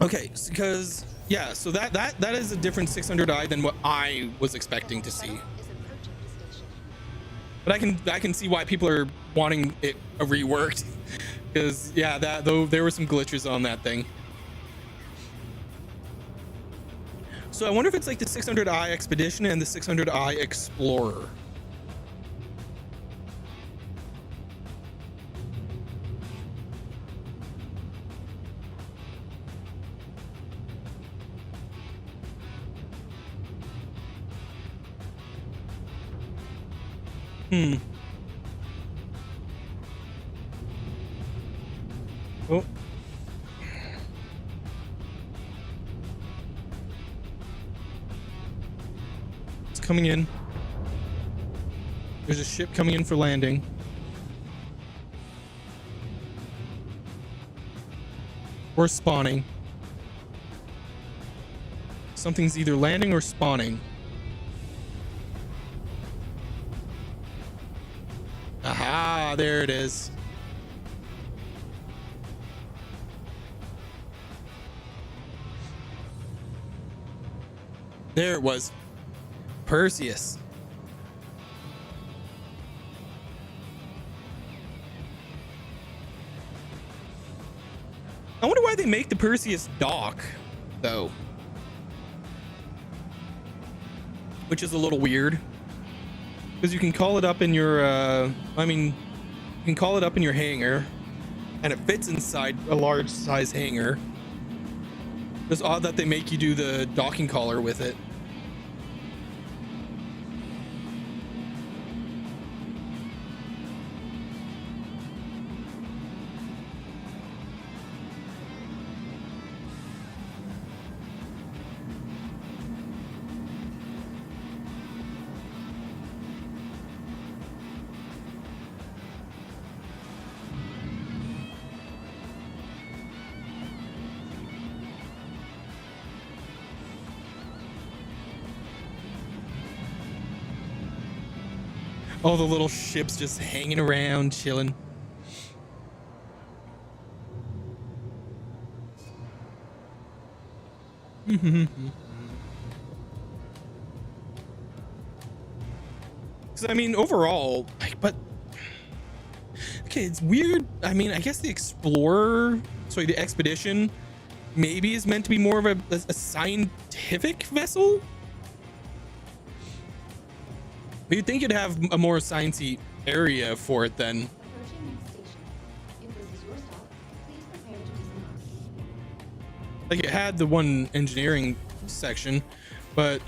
okay, because yeah, so that is a different 600i than what I was expecting to see. Shuttle is approaching the station. But I can see why people are wanting it reworked, because yeah, that though there were some glitches on that thing. So I wonder if it's like the 600i Expedition and the 600i Explorer. Oh. It's coming in. There's a ship coming in for landing. Or spawning. Something's either landing or spawning. Aha, there it is. There it was. Perseus. I wonder why they make the Perseus dock, though. Which is a little weird. Because you can call it up in your, you can call it up in your hangar, and it fits inside a large size hangar. It's odd that they make you do the docking collar with it. All the little ships just hanging around, chilling. Because I mean, overall, like, but okay, it's weird. I mean, I guess the Explorer, sorry, the Expedition, maybe is meant to be more of a scientific vessel. But you'd think you'd have a more sciencey area for it then. Approaching next station. If this is your stop, please prepare to disembark. Like it had the one engineering section, but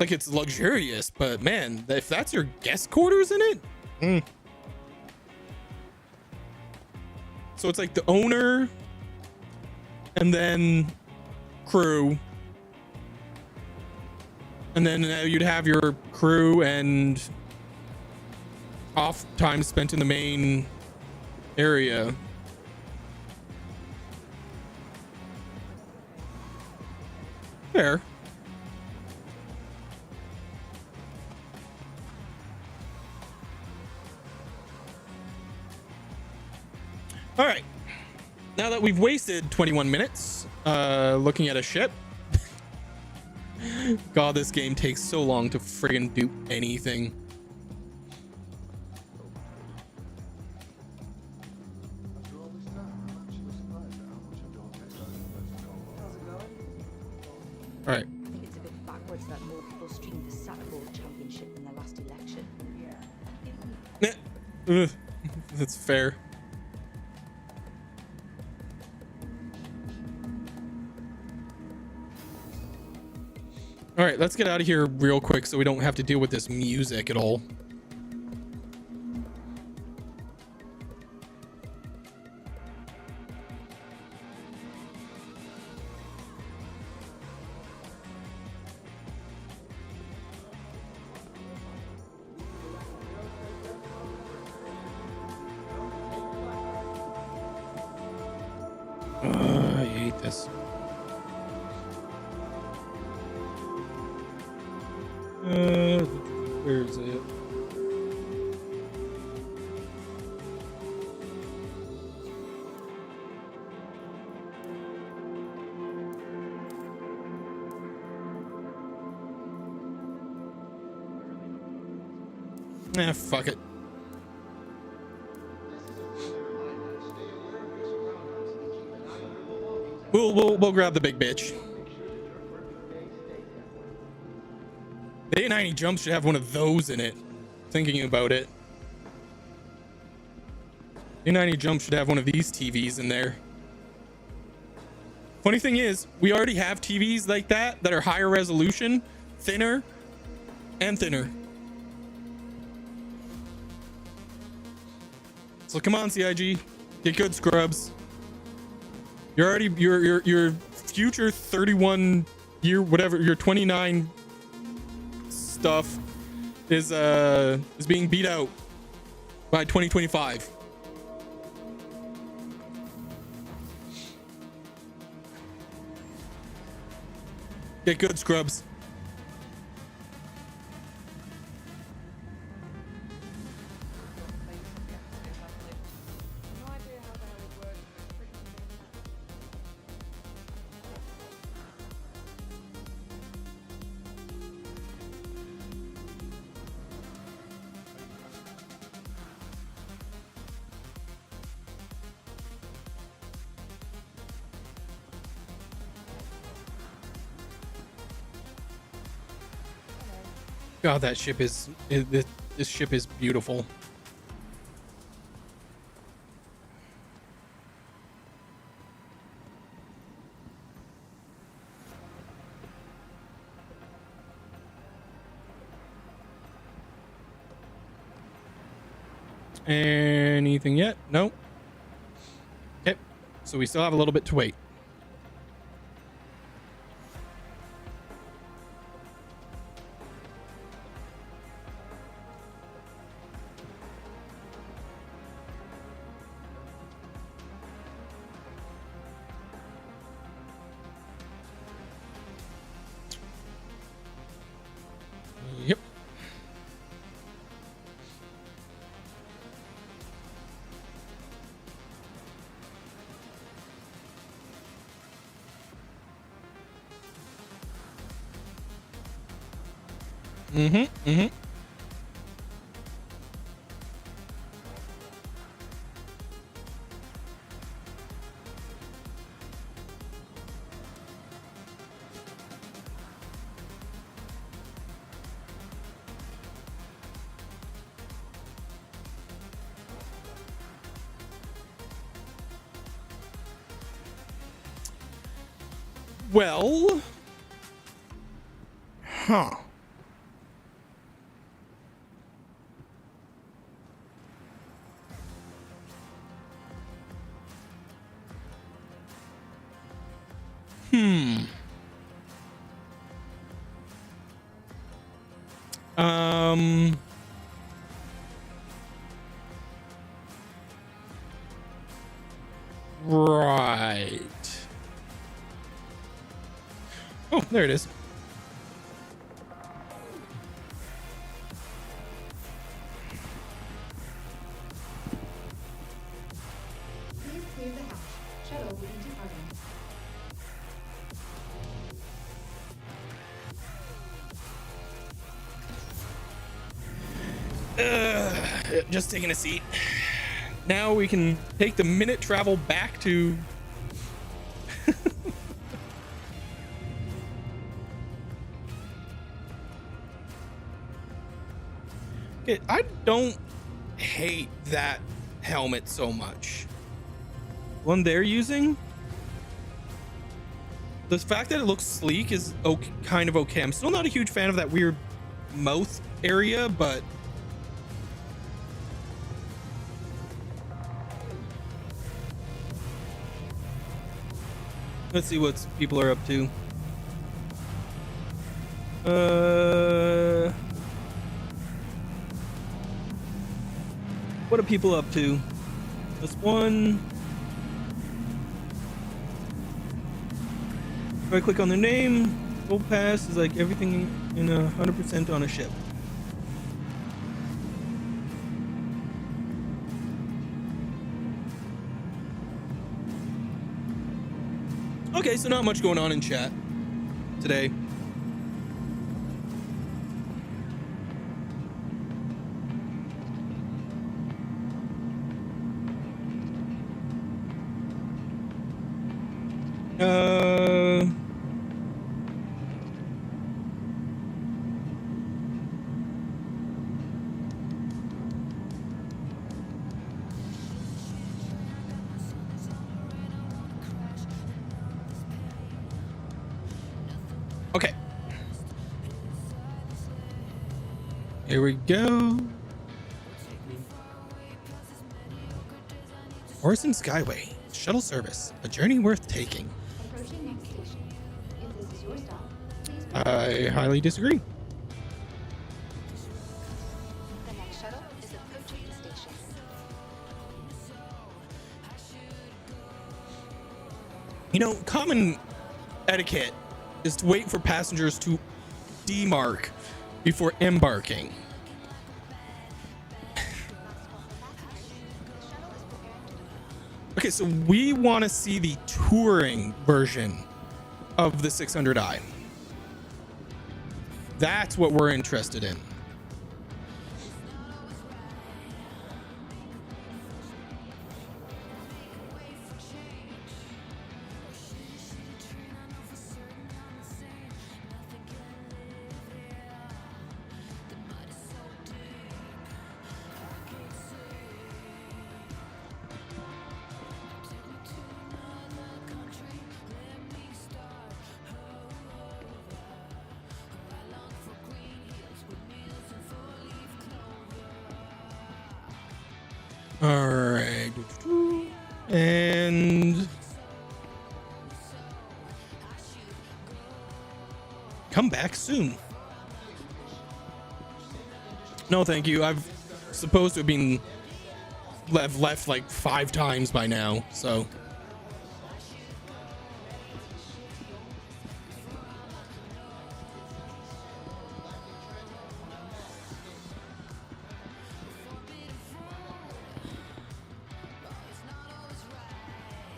like it's luxurious, but man, if that's your guest quarters in it. So it's like the owner and then crew, and then you'd have your crew and off time spent in the main area. Fair. All right. Now that we've wasted 21 minutes looking at a ship. God, this game takes so long to friggin' do anything. All right. I think it's a bit backwards that more people streamed the Sackboard Championship in the last election. Ugh, that's fair. All right, let's get out of here real quick so we don't have to deal with this music at all. I hate this. Where is it? Fuck it. We'll grab the big bitch. The A90 jump should have one of those in it. Thinking about it. A90 jump should have one of these TVs in there. Funny thing is, we already have TVs like that are higher resolution, thinner, and thinner. So come on, CIG, get good, scrubs. You're already your future 31 year whatever your 29 stuff is being beat out by 2025. Get good, scrubs. God, that ship is this ship is beautiful. Anything yet? No. Okay, so we still have a little bit to wait. Yep. Mm-hmm. Well, huh. Right. Oh, there it is. Please clear the hatch. Shuttle will be departing. Just taking a seat. Now we can take the minute travel back to okay, I don't hate that helmet so much. One they're using, the fact that it looks sleek is okay, kind of okay. I'm still not a huge fan of that weird mouth area, but let's see what people are up to. What are people up to? This one. If I click on their name, Gold Pass is like everything in 100% on a ship. Okay, so not much going on in chat today. Okay. Here we go. Orson Skyway, shuttle service, a journey worth taking. Approaching next station. If this is your stop, please I highly disagree. The next shuttle is approaching the station. You know, common etiquette is to wait for passengers to demarc before embarking. Okay, so we want to see the touring version of the 600i. That's what we're interested in. All right. And come back soon. No, thank you. I've supposed to have been left like 5 times by now, so.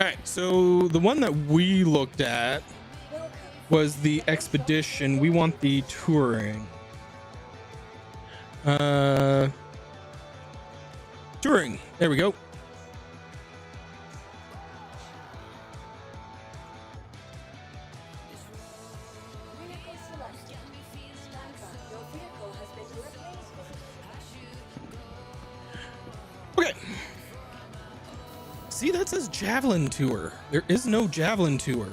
All right, so the one that we looked at was the expedition. We want the touring. Touring. There we go. Vehicle selected. Stand by. Your vehicle has been replaced. Okay. See, that says Javelin Tour. There is no Javelin Tour.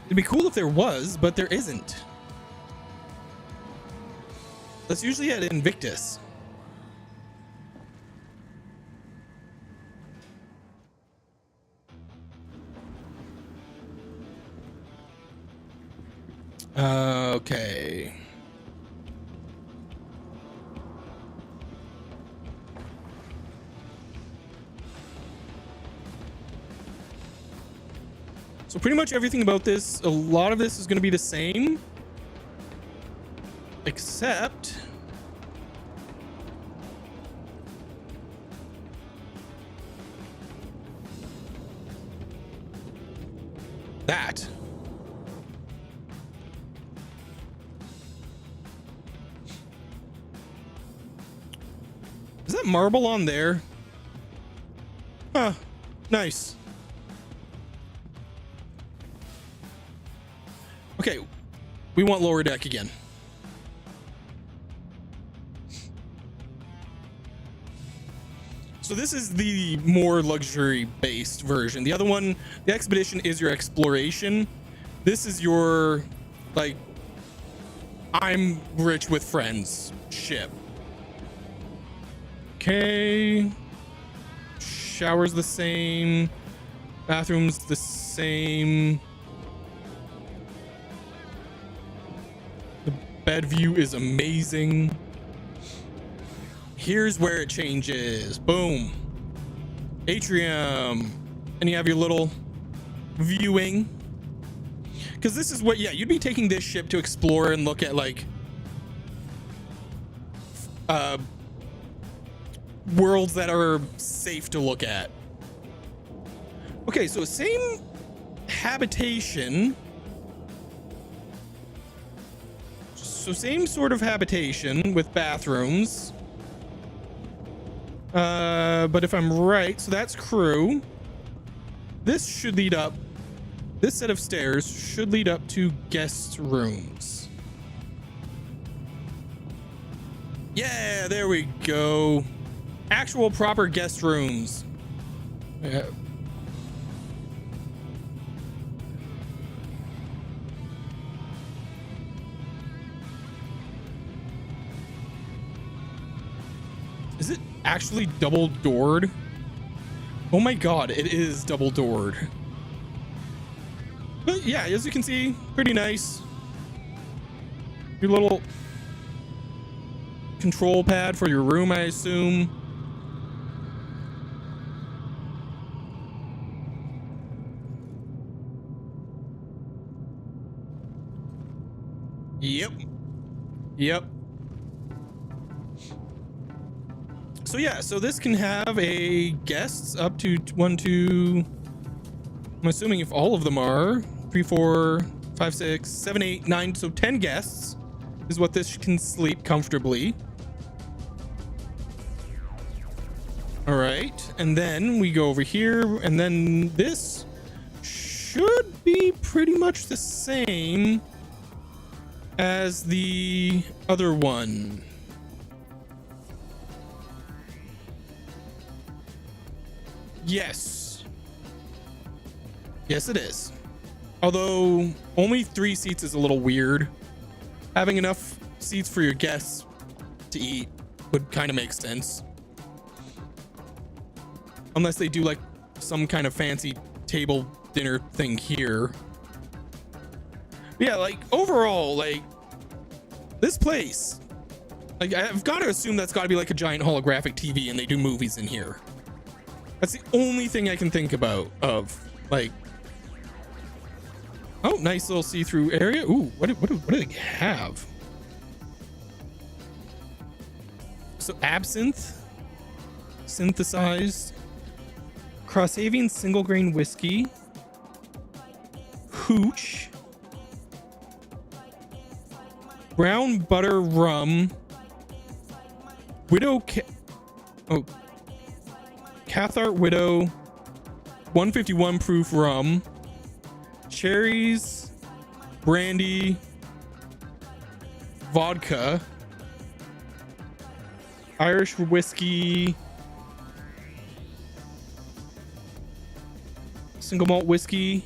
It'd be cool if there was, but there isn't. That's usually at Invictus. Okay. So pretty much everything about this, a lot of this is going to be the same, except that. Is that marble on there? Huh. Nice. Okay. We want lower deck again. So this is the more luxury based version. The other one, the expedition, is your exploration. This is your, like, I'm rich with friends ship. Okay. Shower's the same. Bathroom's the same. The bed view is amazing. Here's where it changes. Boom. Atrium. And you have your little viewing. Because this is what, yeah, you'd be taking this ship to explore and look at, like, worlds that are safe to look at. Okay, so same habitation. So same sort of habitation with bathrooms. But if I'm right, so that's crew. This should lead up. This set of stairs should lead up to guest rooms. Yeah, there we go. Actual proper guest rooms. Yeah. Is it actually double doored? Oh my god, it is double doored. But yeah, as you can see, pretty nice. Your little control pad for your room, I assume. Yep. Yep. So yeah, so this can have a guests up to 1, 2. I'm assuming if all of them are 3, 4, 5, 6, 7, 8, 9, so 10 guests is what this can sleep comfortably. All right, and then we go over here, and then this should be pretty much the same as the other one. Yes. Yes, it is. Although only 3 seats is a little weird. Having enough seats for your guests to eat would kind of make sense. Unless they do like some kind of fancy table dinner thing here. But yeah, like overall, like this place, like I've got to assume that's got to be like a giant holographic TV and they do movies in here. That's the only thing I can think about of like, oh, nice little see-through area. Ooh, what do they have? So absinthe, synthesized, Crosshaven single grain whiskey, hooch, brown butter rum, Cathart Widow 151 proof rum, cherries, brandy, vodka, Irish whiskey, single malt whiskey,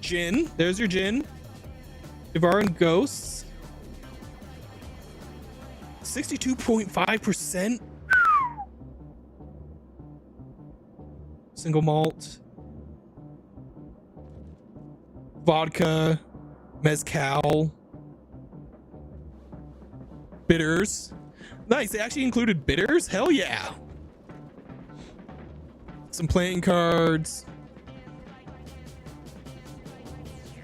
gin. There's your gin. Devarin Ghosts. 62.5%. Single malt. Vodka. mezcal, bitters. Nice, they actually included bitters. Hell yeah. Some playing cards.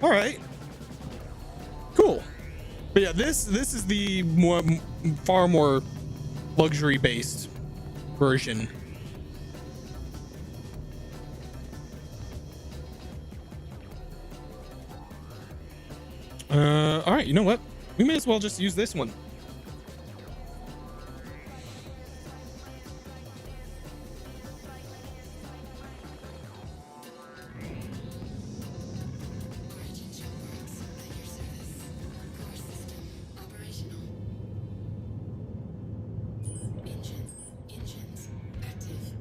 All right, cool. But yeah, this is the far more luxury based version. All right, you know what? We may as well just use this one. Engines active.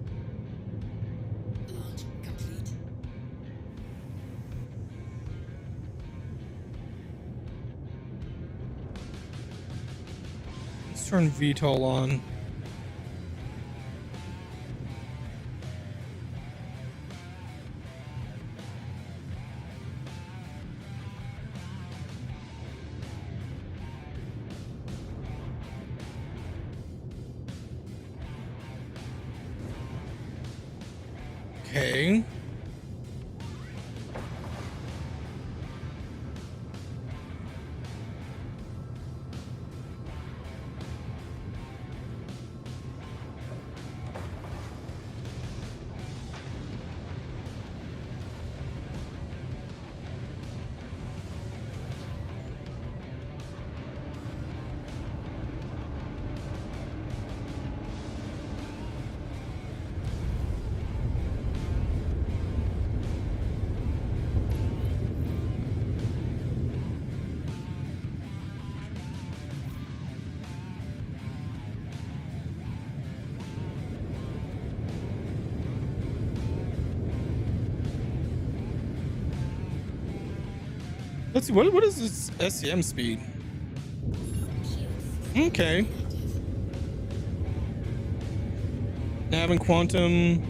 Launch complete. Let's turn VTOL on. Okay. Let's see, what is this SCM speed? Okay. Nav and quantum.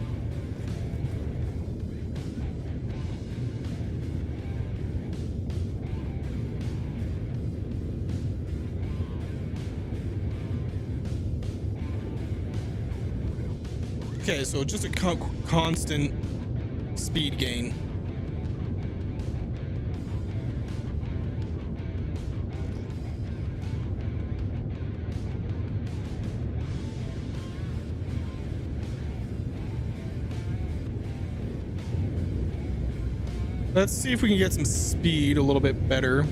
Okay, so just a constant speed gain. Let's see if we can get some speed a little bit better.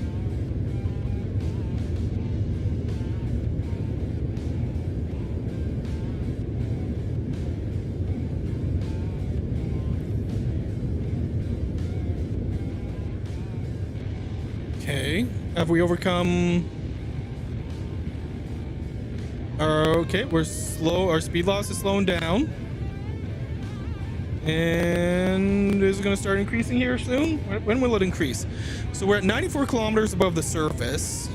Okay, have we overcome? Okay, we're slow. Our speed loss is slowing down. And is it going to start increasing here soon? When will it increase? So we're at 94 kilometers above the surface.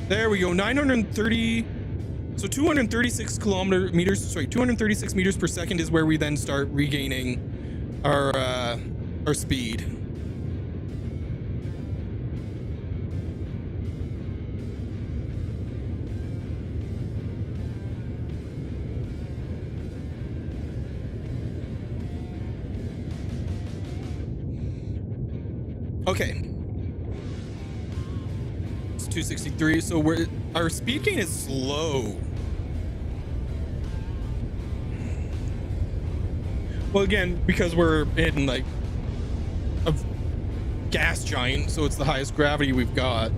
There we go. 930. So 236 236 meters per second is where we then start regaining our speed. Okay, it's 263. So our speed gain is slow. Well, again, because we're in like a gas giant, so it's the highest gravity we've got.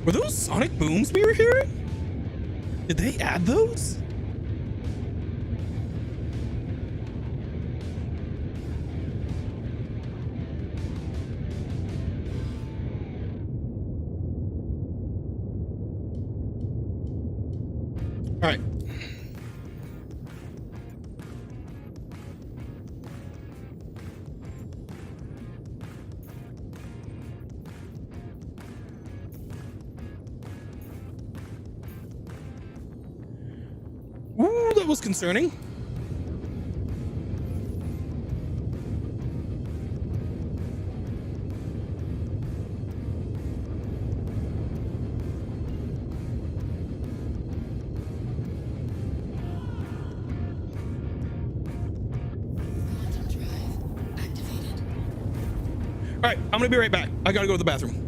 Were those sonic booms we were hearing? Did they add those? All right. that was concerning. Quantum drive activated. All right, I'm gonna be right back. I gotta go to the bathroom.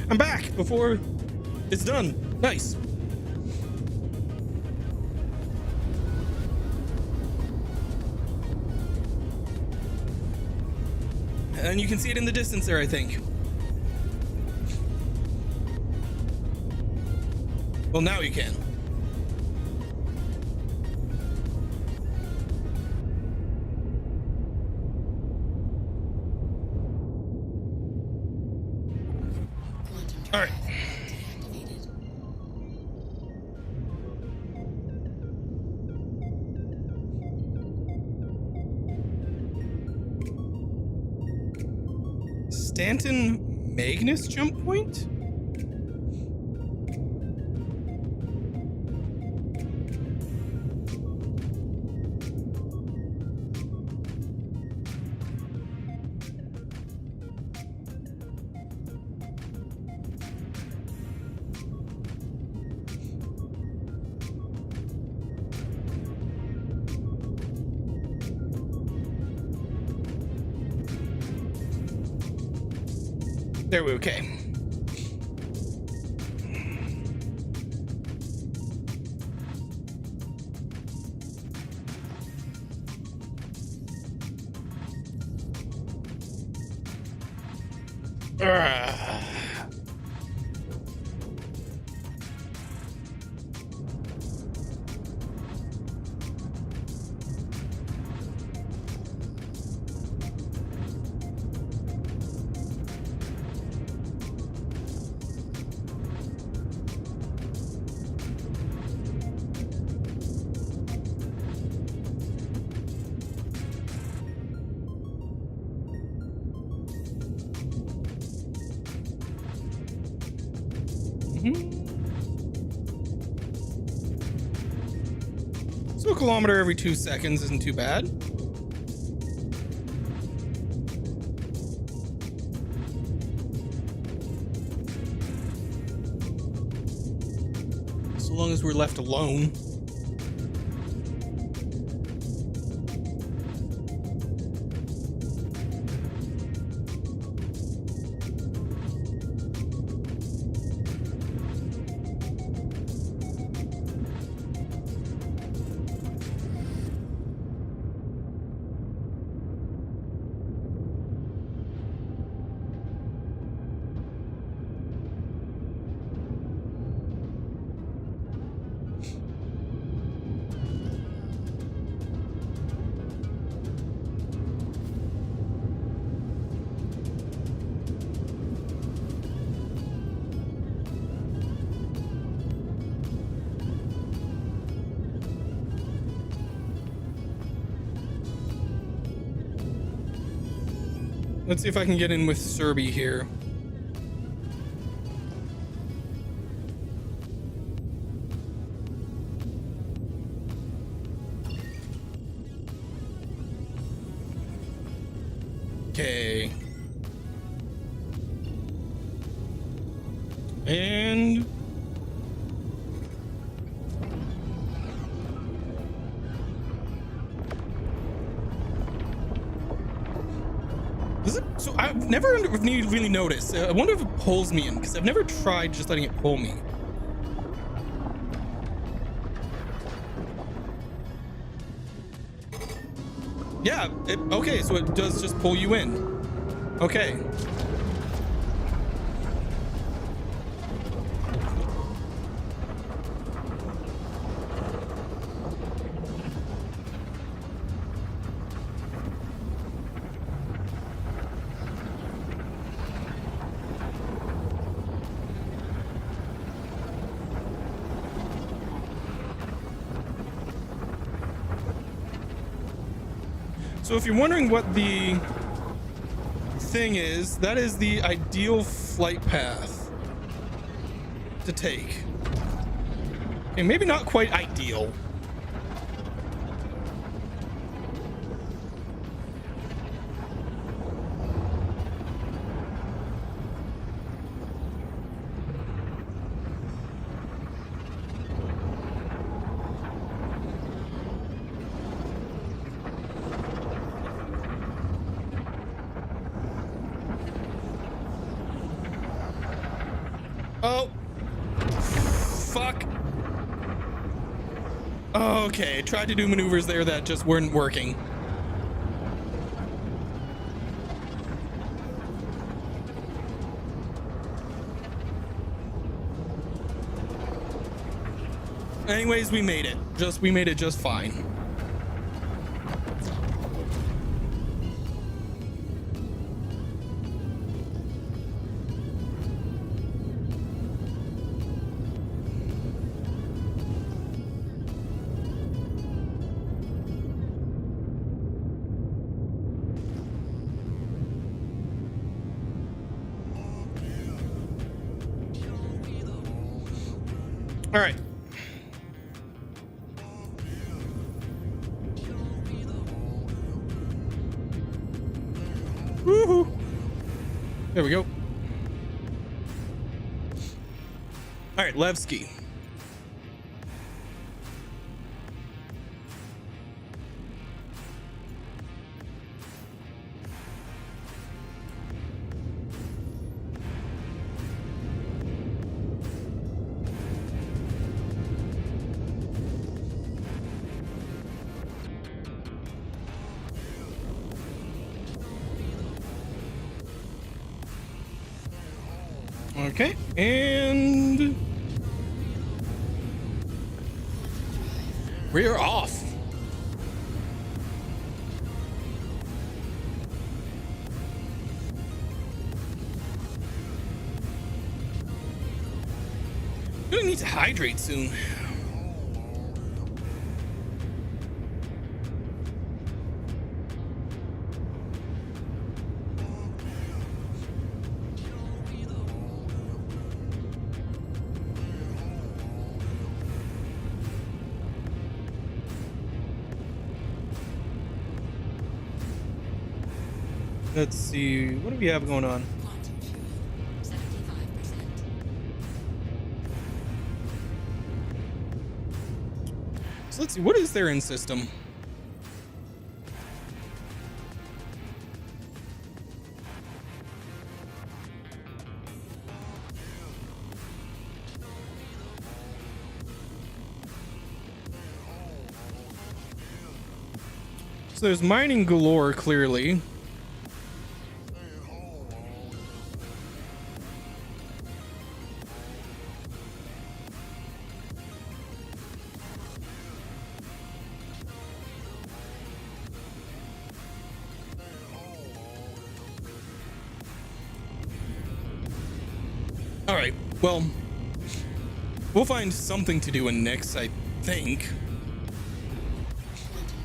I'm back before it's done. Nice. And you can see it in the distance there, I think. Well, now you can. All right. Deactivated. Stanton Magnus jump point? There we okay. So a kilometer every 2 seconds isn't too bad. So long as we're left alone. Let's see if I can get in with Serby here. Okay. And so I've never really noticed. I wonder if it pulls me in, because I've never tried just letting it pull me. Yeah, okay, so it does just pull you in. Okay. So if you're wondering what the thing is, that is the ideal flight path to take. Okay, maybe not quite ideal. Oh, fuck. Okay, tried to do maneuvers there that just weren't working. Anyways, we made it. We made it just fine. All right. Woohoo! There we go. All right, Levski. Okay, and we're off. Gonna need to hydrate soon. Let's see, what do we have going on? Quantum fuel, 75%. So let's see, what is there in system? So there's mining galore, clearly. All right, well, we'll find something to do in Nyx, I think. Quantum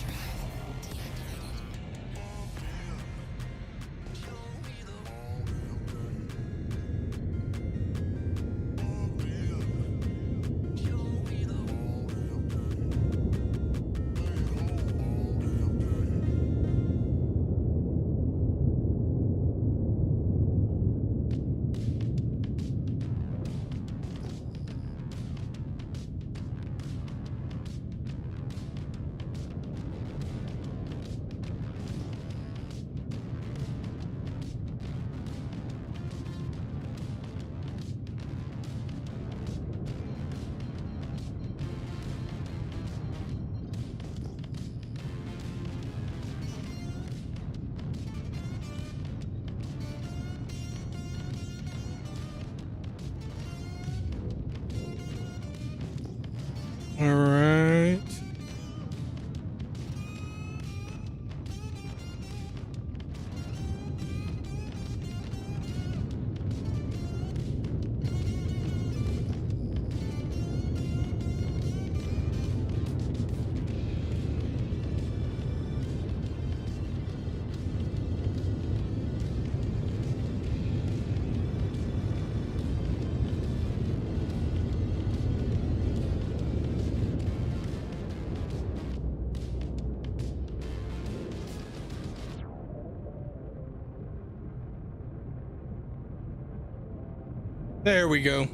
drive deactivated. All right. There we go.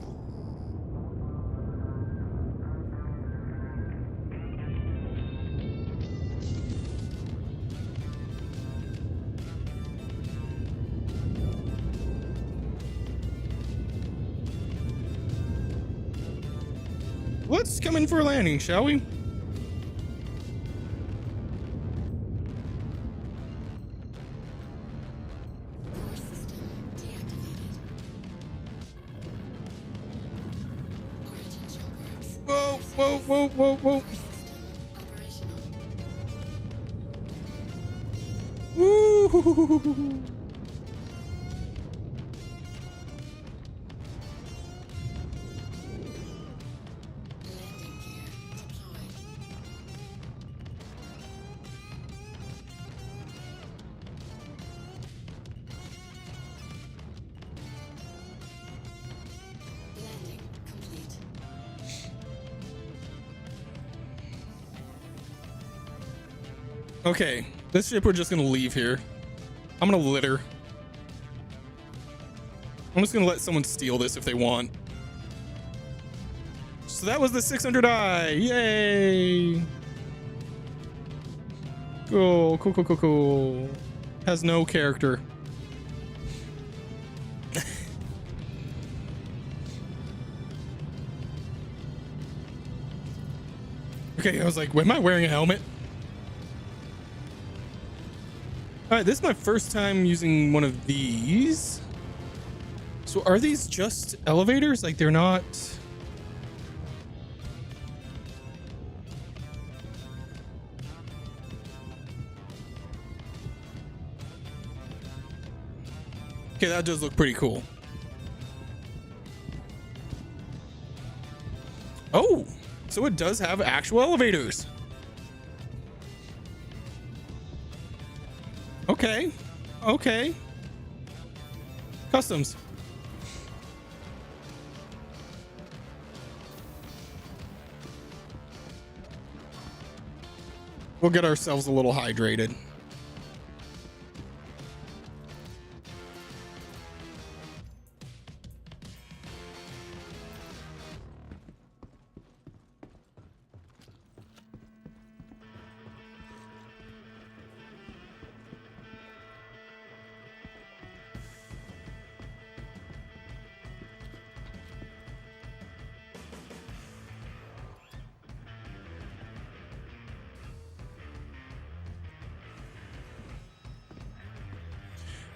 Let's come in for a landing, shall we? Core system deactivated. Origin jump rocks. Whoa. Reset. Whoa, whoa, whoa, whoa. Woo! Okay, this ship we're just gonna leave here. I'm gonna litter. I'm just gonna let someone steal this if they want. So that was the 600i. Yay! Cool, cool, cool, cool, cool. Has no character. Okay, I was like, am I wearing a helmet? All right, this is my first time using one of these. So are these just elevators? Like they're not... Okay, that does look pretty cool. Oh, so it does have actual elevators. Okay. Okay. Customs. We'll get ourselves a little hydrated.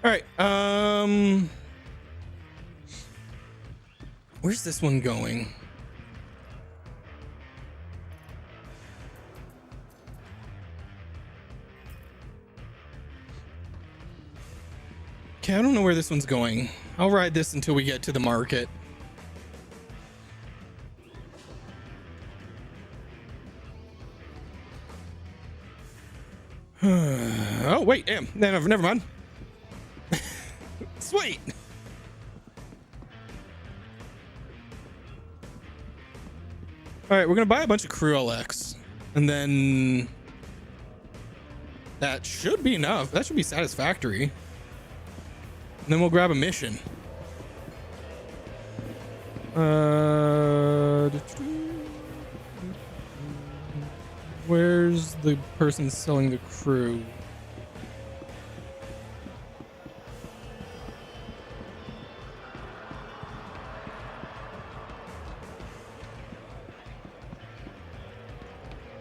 All right. Where's this one going? Okay, I don't know where this one's going. I'll ride this until we get to the market. Oh, wait, damn. Never mind. Sweet. All right, we're gonna buy a bunch of crew LX, and then that should be enough. That should be satisfactory. And then we'll grab a mission. Where's the person selling the crew?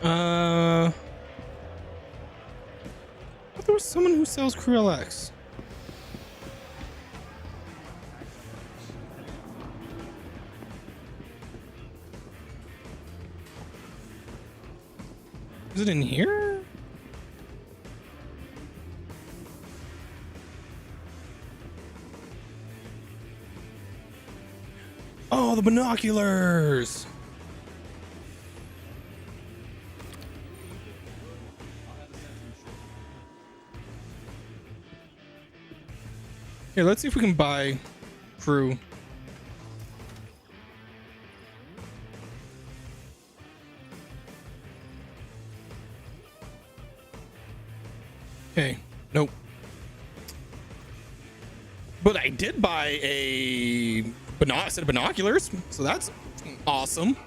I thought there was someone who sells crew LX. Is it in here? Oh, the binoculars. Here, let's see if we can buy crew. Okay, nope. But I did buy a set of binoculars, so that's awesome.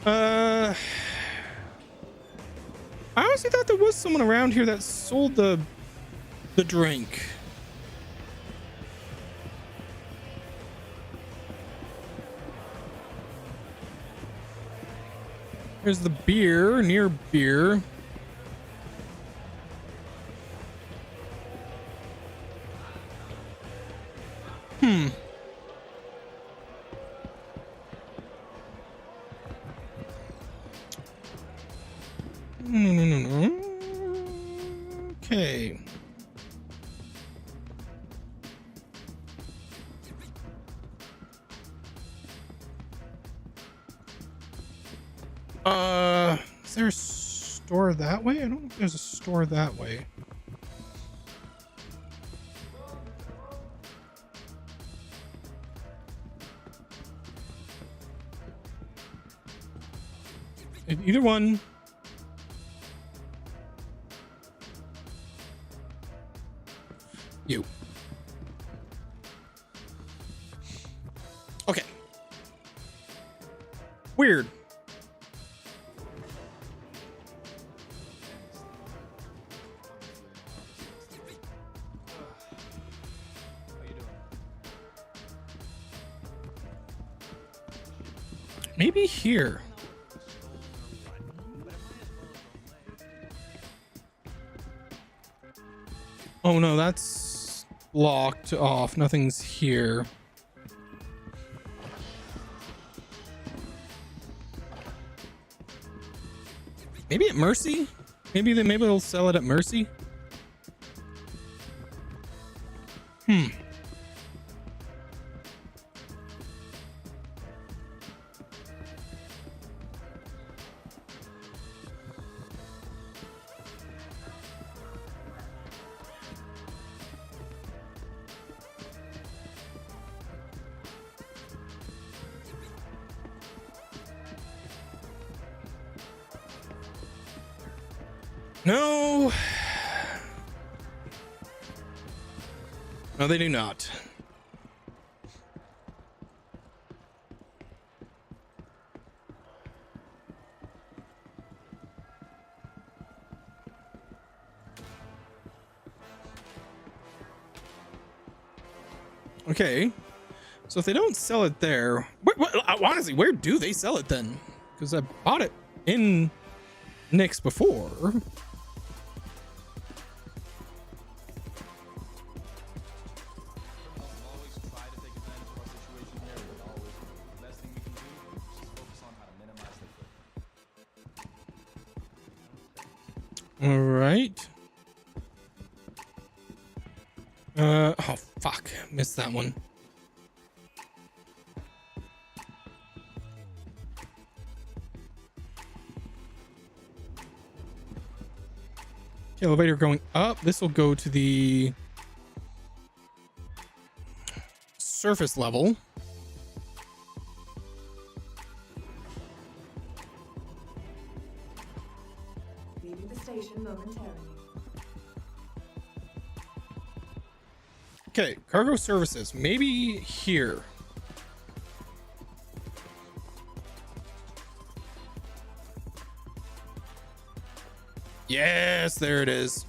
I honestly thought there was someone around here that sold the drink. There's the beer, near beer. Is there a store that way? I don't know if there's a store that way. Either one. You. Okay. Weird. Maybe here. Oh no, that's locked off. Nothing's here. Maybe at Mercy? Maybe they'll sell it at Mercy? No. No, they do not. Okay. So if they don't sell it there, honestly, where do they sell it then? Because I bought it in Nick's before. All right. Oh fuck, missed that one. Okay, elevator going up. This will go to the surface level. Leaving the station momentarily. Okay, cargo services. Maybe here. Yes, there it is.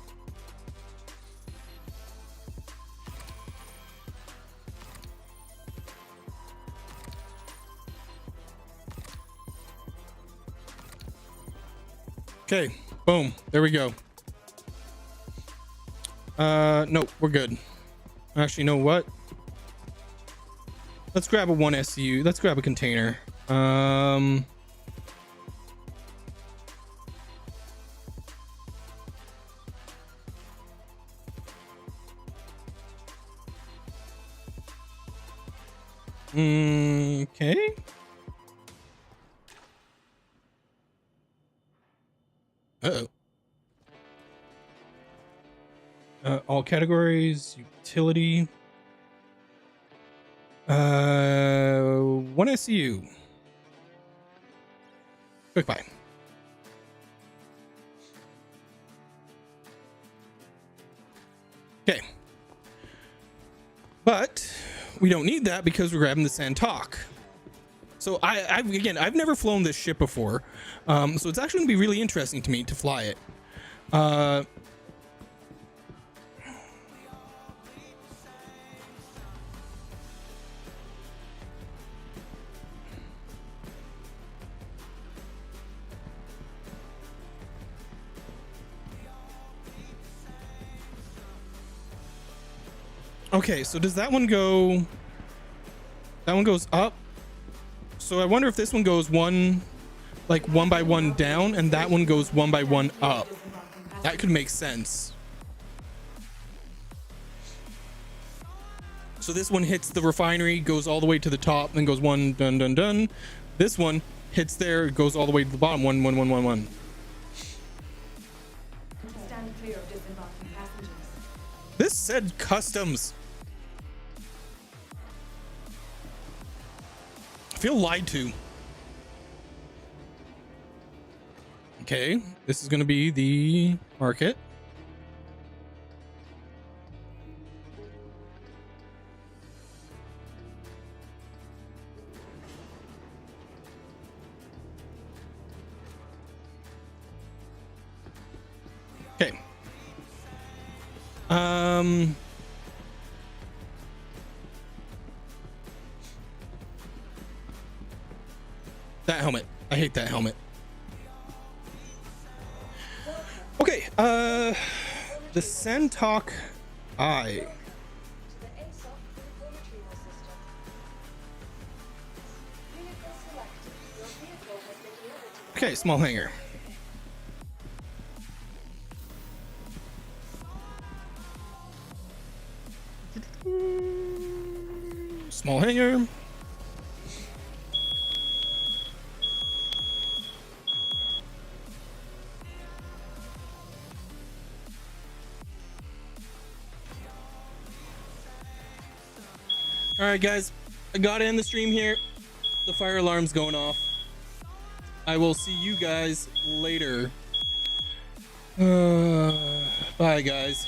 Okay, boom. There we go. No, we're good. Actually, you know what? Let's grab a 1 SU. Let's grab a container. Okay. Uh-oh. All categories, utility. 1 SU. Quick buy. Okay. But we don't need that because we're grabbing the Santok. So I've never flown this ship before. So it's actually gonna be really interesting to me to fly it. Okay, so does that one go? That one goes up. So I wonder if this one goes one by one down, and that one goes 1 by 1 up. That could make sense. So this one hits the refinery, goes all the way to the top, then goes one dun dun dun. This one hits there, it goes all the way to the bottom. 11111. Stand clear of disembarking passengers. This said customs. I feel lied to. Okay, this is going to be the market. Okay. That helmet. I hate that helmet. Okay, the Santok Eye. To the ASOC vehicle retrieval system. Vehicle selected. Your vehicle has been delivered to the Okay, small hangar. Small hangar. All right, guys, I gotta end the stream here. The fire alarm's going off. I will see you guys later. Bye, guys.